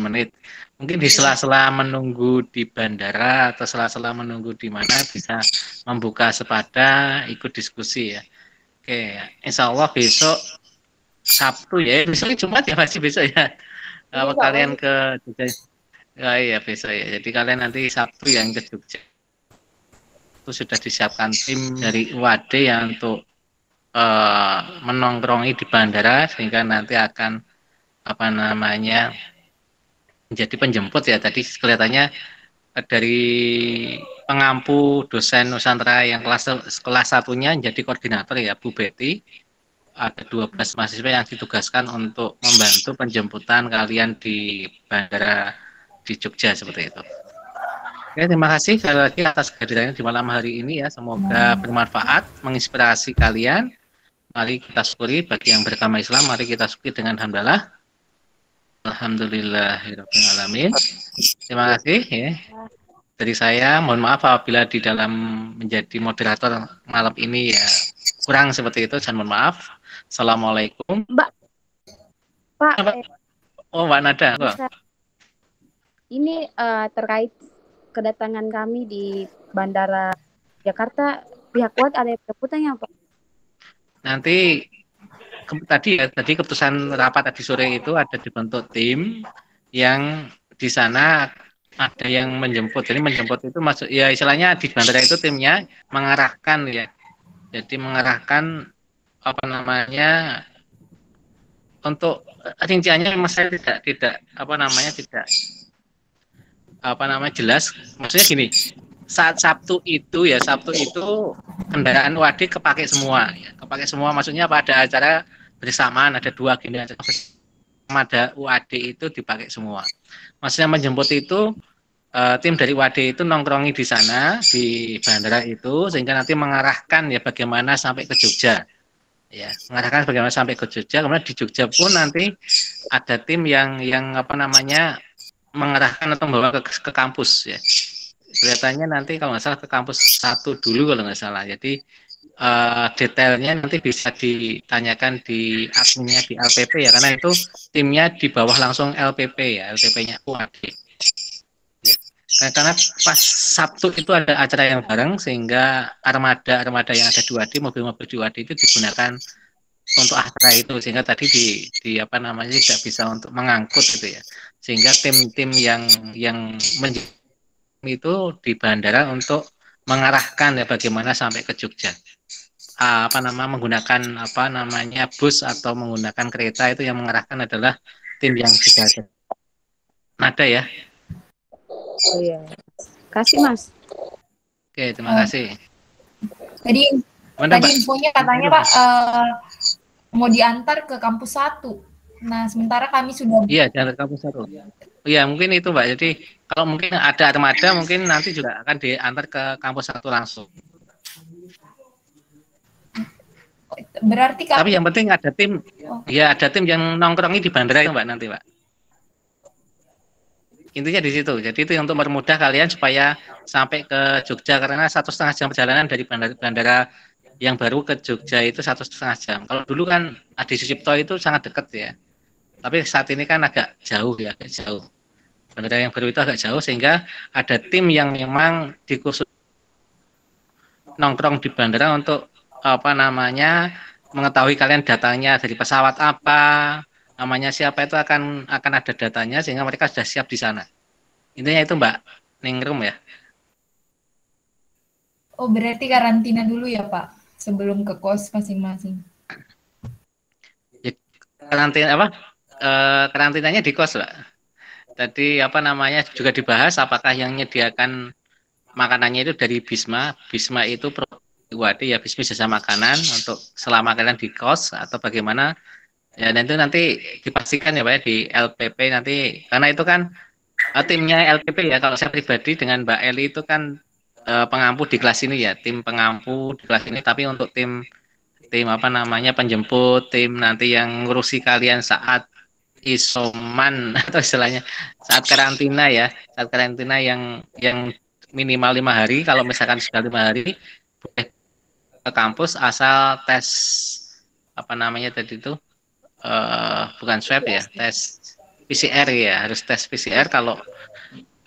Speaker 2: menit. Mungkin di sela-sela menunggu di bandara atau sela-sela menunggu di mana bisa membuka Sepada, ikut diskusi ya. Oke, insya Allah besok Sabtu ya, besok Jumat ya masih besok ya. Kalau
Speaker 8: Pak,
Speaker 2: kalian ke Jogja, ya iya besok ya. Jadi kalian nanti Sabtu yang ke Jogja itu sudah disiapkan tim dari UAD yang untuk menongkrongi di bandara sehingga nanti akan apa namanya menjadi penjemput ya. Tadi kelihatannya dari pengampu dosen Nusantara yang kelas satunya jadi koordinator ya Bu Betty. Ada 12 mahasiswa yang ditugaskan untuk membantu penjemputan kalian di bandara di Jogja seperti itu. Oke, terima kasih sekali lagi atas kehadirannya di malam hari ini ya. Semoga bermanfaat, menginspirasi kalian. Mari kita syukuri bagi yang beragama Islam, mari kita syukuri dengan hamdalah. Alhamdulillahirabbil alamin. Terima kasih ya. Dari saya mohon maaf apabila di dalam menjadi moderator malam ini ya kurang seperti itu, saya mohon maaf. Assalamualaikum.
Speaker 7: Pak,
Speaker 2: Oh, Mbak Nada.
Speaker 7: Ini terkait kedatangan kami di Bandara Jakarta, pihak kuat ada keputusannya Pak?
Speaker 2: Nanti tadi keputusan rapat tadi sore itu ada dibentuk tim yang di sana ada yang menjemput. Jadi menjemput itu maksud ya istilahnya di bandara itu timnya mengarahkan ya. Jadi mengarahkan apa namanya untuk rinciannya memang saya tidak jelas. Maksudnya gini, saat Sabtu itu kendaraan UAD kepake semua ya. Kepake semua maksudnya pada acara bersamaan ada 2 agenda ada UAD itu dipakai semua. Maksudnya menjemput itu tim dari UAD itu nongkrongi di sana di bandara itu sehingga nanti mengarahkan ya bagaimana sampai ke Jogja. Ya, mengarahkan bagaimana sampai ke Jogja. Kemudian di Jogja pun nanti ada tim yang mengarahkan atau membawa ke kampus ya. Kelihatannya nanti kalau nggak salah ke kampus 1 dulu kalau nggak salah. Jadi detailnya nanti bisa ditanyakan di adminnya di LPP ya, karena itu timnya di bawah langsung LPP ya, LPP-nya UAD. Ya. Karena pas Sabtu itu ada acara yang bareng sehingga armada yang ada di UAD, mobil-mobil di UAD itu digunakan untuk acara itu sehingga tadi di tidak bisa untuk mengangkut gitu ya, sehingga tim-tim yang itu di bandara untuk mengarahkan ya bagaimana sampai ke Jogja. Menggunakan bus atau menggunakan kereta itu yang mengarahkan adalah tim yang sudah ada ya.
Speaker 7: Oh iya. Kasih Mas.
Speaker 2: Oke, terima kasih.
Speaker 4: Tadi infonya katanya Pak mau diantar ke kampus 1. Nah, sementara kami sudah
Speaker 2: Iya, diantar ke kampus 1. Iya, mungkin itu Mbak. Jadi kalau mungkin ada armada mungkin nanti juga akan diantar ke kampus 1 langsung.
Speaker 4: Berarti
Speaker 2: tapi yang penting ada tim, ya ada tim yang nongkrongi di bandara ya Mbak nanti Mbak. Intinya di situ. Jadi itu untuk mempermudah kalian supaya sampai ke Jogja karena 1,5 jam perjalanan dari bandara yang baru ke Jogja itu 1,5 jam. Kalau dulu kan Adi Sucipto itu sangat dekat ya. Tapi saat ini kan agak jauh ya, agak jauh. Bandara yang baru itu agak jauh sehingga ada tim yang memang dikursus nongkrong di bandara untuk mengetahui kalian datanya dari pesawat apa, namanya siapa itu akan ada datanya sehingga mereka sudah siap di sana. Intinya itu Mbak Ningrum ya.
Speaker 4: Oh, berarti karantina dulu ya Pak sebelum ke kos masing-masing.
Speaker 2: Karantinanya di kos Mbak. Tadi juga dibahas apakah yang menyediakan makanannya itu dari Bisma. Bisma itu UAD ya, bisnis jasa makanan untuk selama kalian di kos atau bagaimana ya, nanti dipastikan ya Pak ya di LPP nanti, karena itu kan timnya LPP ya. Kalau saya pribadi dengan Mbak Eli itu kan pengampu di kelas ini ya, tim pengampu di kelas ini, tapi untuk tim penjemput, tim nanti yang ngurusi kalian saat isoman atau istilahnya saat karantina ya, saat karantina yang minimal 5 hari. Kalau misalkan sudah 5 hari boleh ke kampus asal tes apa namanya tadi itu bukan swab ya, tes PCR ya, harus tes PCR. Kalau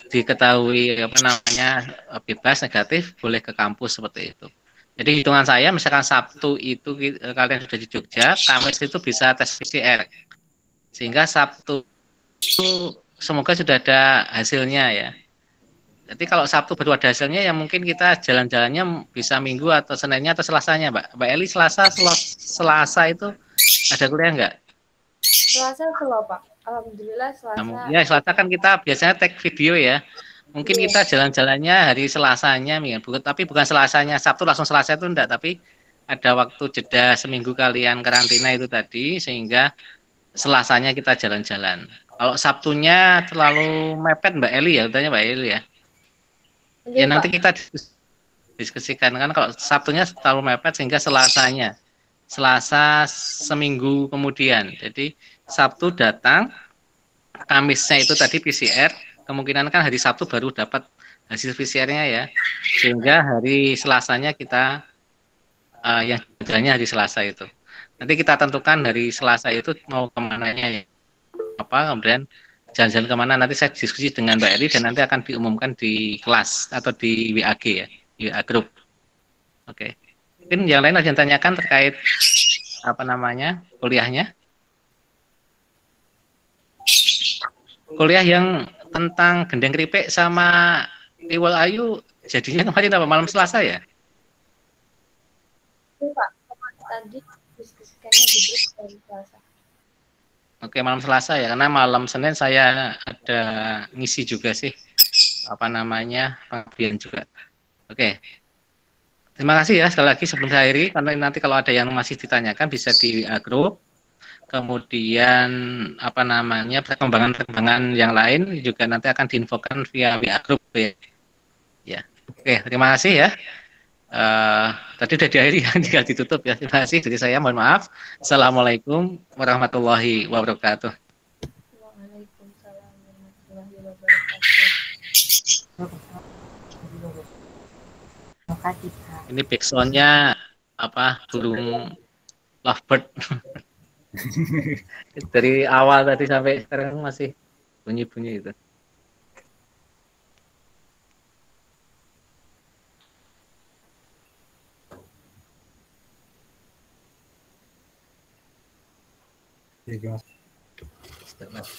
Speaker 2: diketahui apa namanya bebas negatif boleh ke kampus seperti itu. Jadi hitungan saya misalkan Sabtu itu kalian sudah di Jogja, Kamis itu bisa tes PCR. Sehingga Sabtu itu semoga sudah ada hasilnya ya. Jadi kalau Sabtu baru ada hasilnya ya mungkin kita jalan-jalannya bisa Minggu atau Seninnya atau Selasanya, Mbak. Mbak Eli Selasa itu ada kuliah nggak?
Speaker 8: Selasa slow, Pak. Alhamdulillah Selasa.
Speaker 2: Ya, Selasa kan kita biasanya tag video ya. Mungkin kita jalan-jalannya hari Selasanya, tapi bukan Selasanya Sabtu langsung Selasa itu enggak, tapi ada waktu jeda seminggu kalian karantina itu tadi, sehingga Selasanya kita jalan-jalan. Kalau Sabtunya terlalu mepet Mbak Eli ya, tanya Mbak Eli ya. Ya nanti kita diskusikan kan kalau Sabtunya terlalu mepet sehingga Selasa seminggu kemudian. Jadi Sabtu datang, Kamisnya itu tadi PCR, kemungkinan kan hari Sabtu baru dapat hasil PCR-nya ya. Sehingga hari Selasanya kita yang jalannya hari Selasa itu. Nanti kita tentukan hari Selasa itu mau kemananya ya. Apa kemudian jalan-jalan kemana nanti saya diskusi dengan Mbak Eri dan nanti akan diumumkan di kelas atau di WAG ya, di WA group. Oke. Mungkin yang lain ada yang tanyakan terkait apa namanya kuliahnya? Kuliah yang tentang gendeng keripik sama Iwal Ayu jadinya kemarin apa malam Selasa ya?
Speaker 8: Itu Pak, tadi diskusikannya di grup dari Selasa.
Speaker 2: Oke, malam Selasa ya, karena malam Senin saya ada ngisi juga sih apa namanya pengabdian juga. Oke. Terima kasih ya sekali lagi sebelum saya akhiri, karena nanti kalau ada yang masih ditanyakan bisa di grup. Kemudian apa namanya perkembangan yang lain juga nanti akan diinfokan via WA group ya. Ya. Oke, terima kasih ya. Tadi udah diakhiri ya, tinggal ditutup ya. Terima kasih dari saya, mohon maaf. Assalamualaikum warahmatullahi wabarakatuh.
Speaker 8: Waalaikumsalam warahmatullahi wabarakatuh.
Speaker 6: Terima kasih, Pak.
Speaker 2: Ini backsound-nya apa burung lovebird. Dari awal tadi sampai sekarang masih bunyi-bunyi itu.
Speaker 3: Iya, Mas.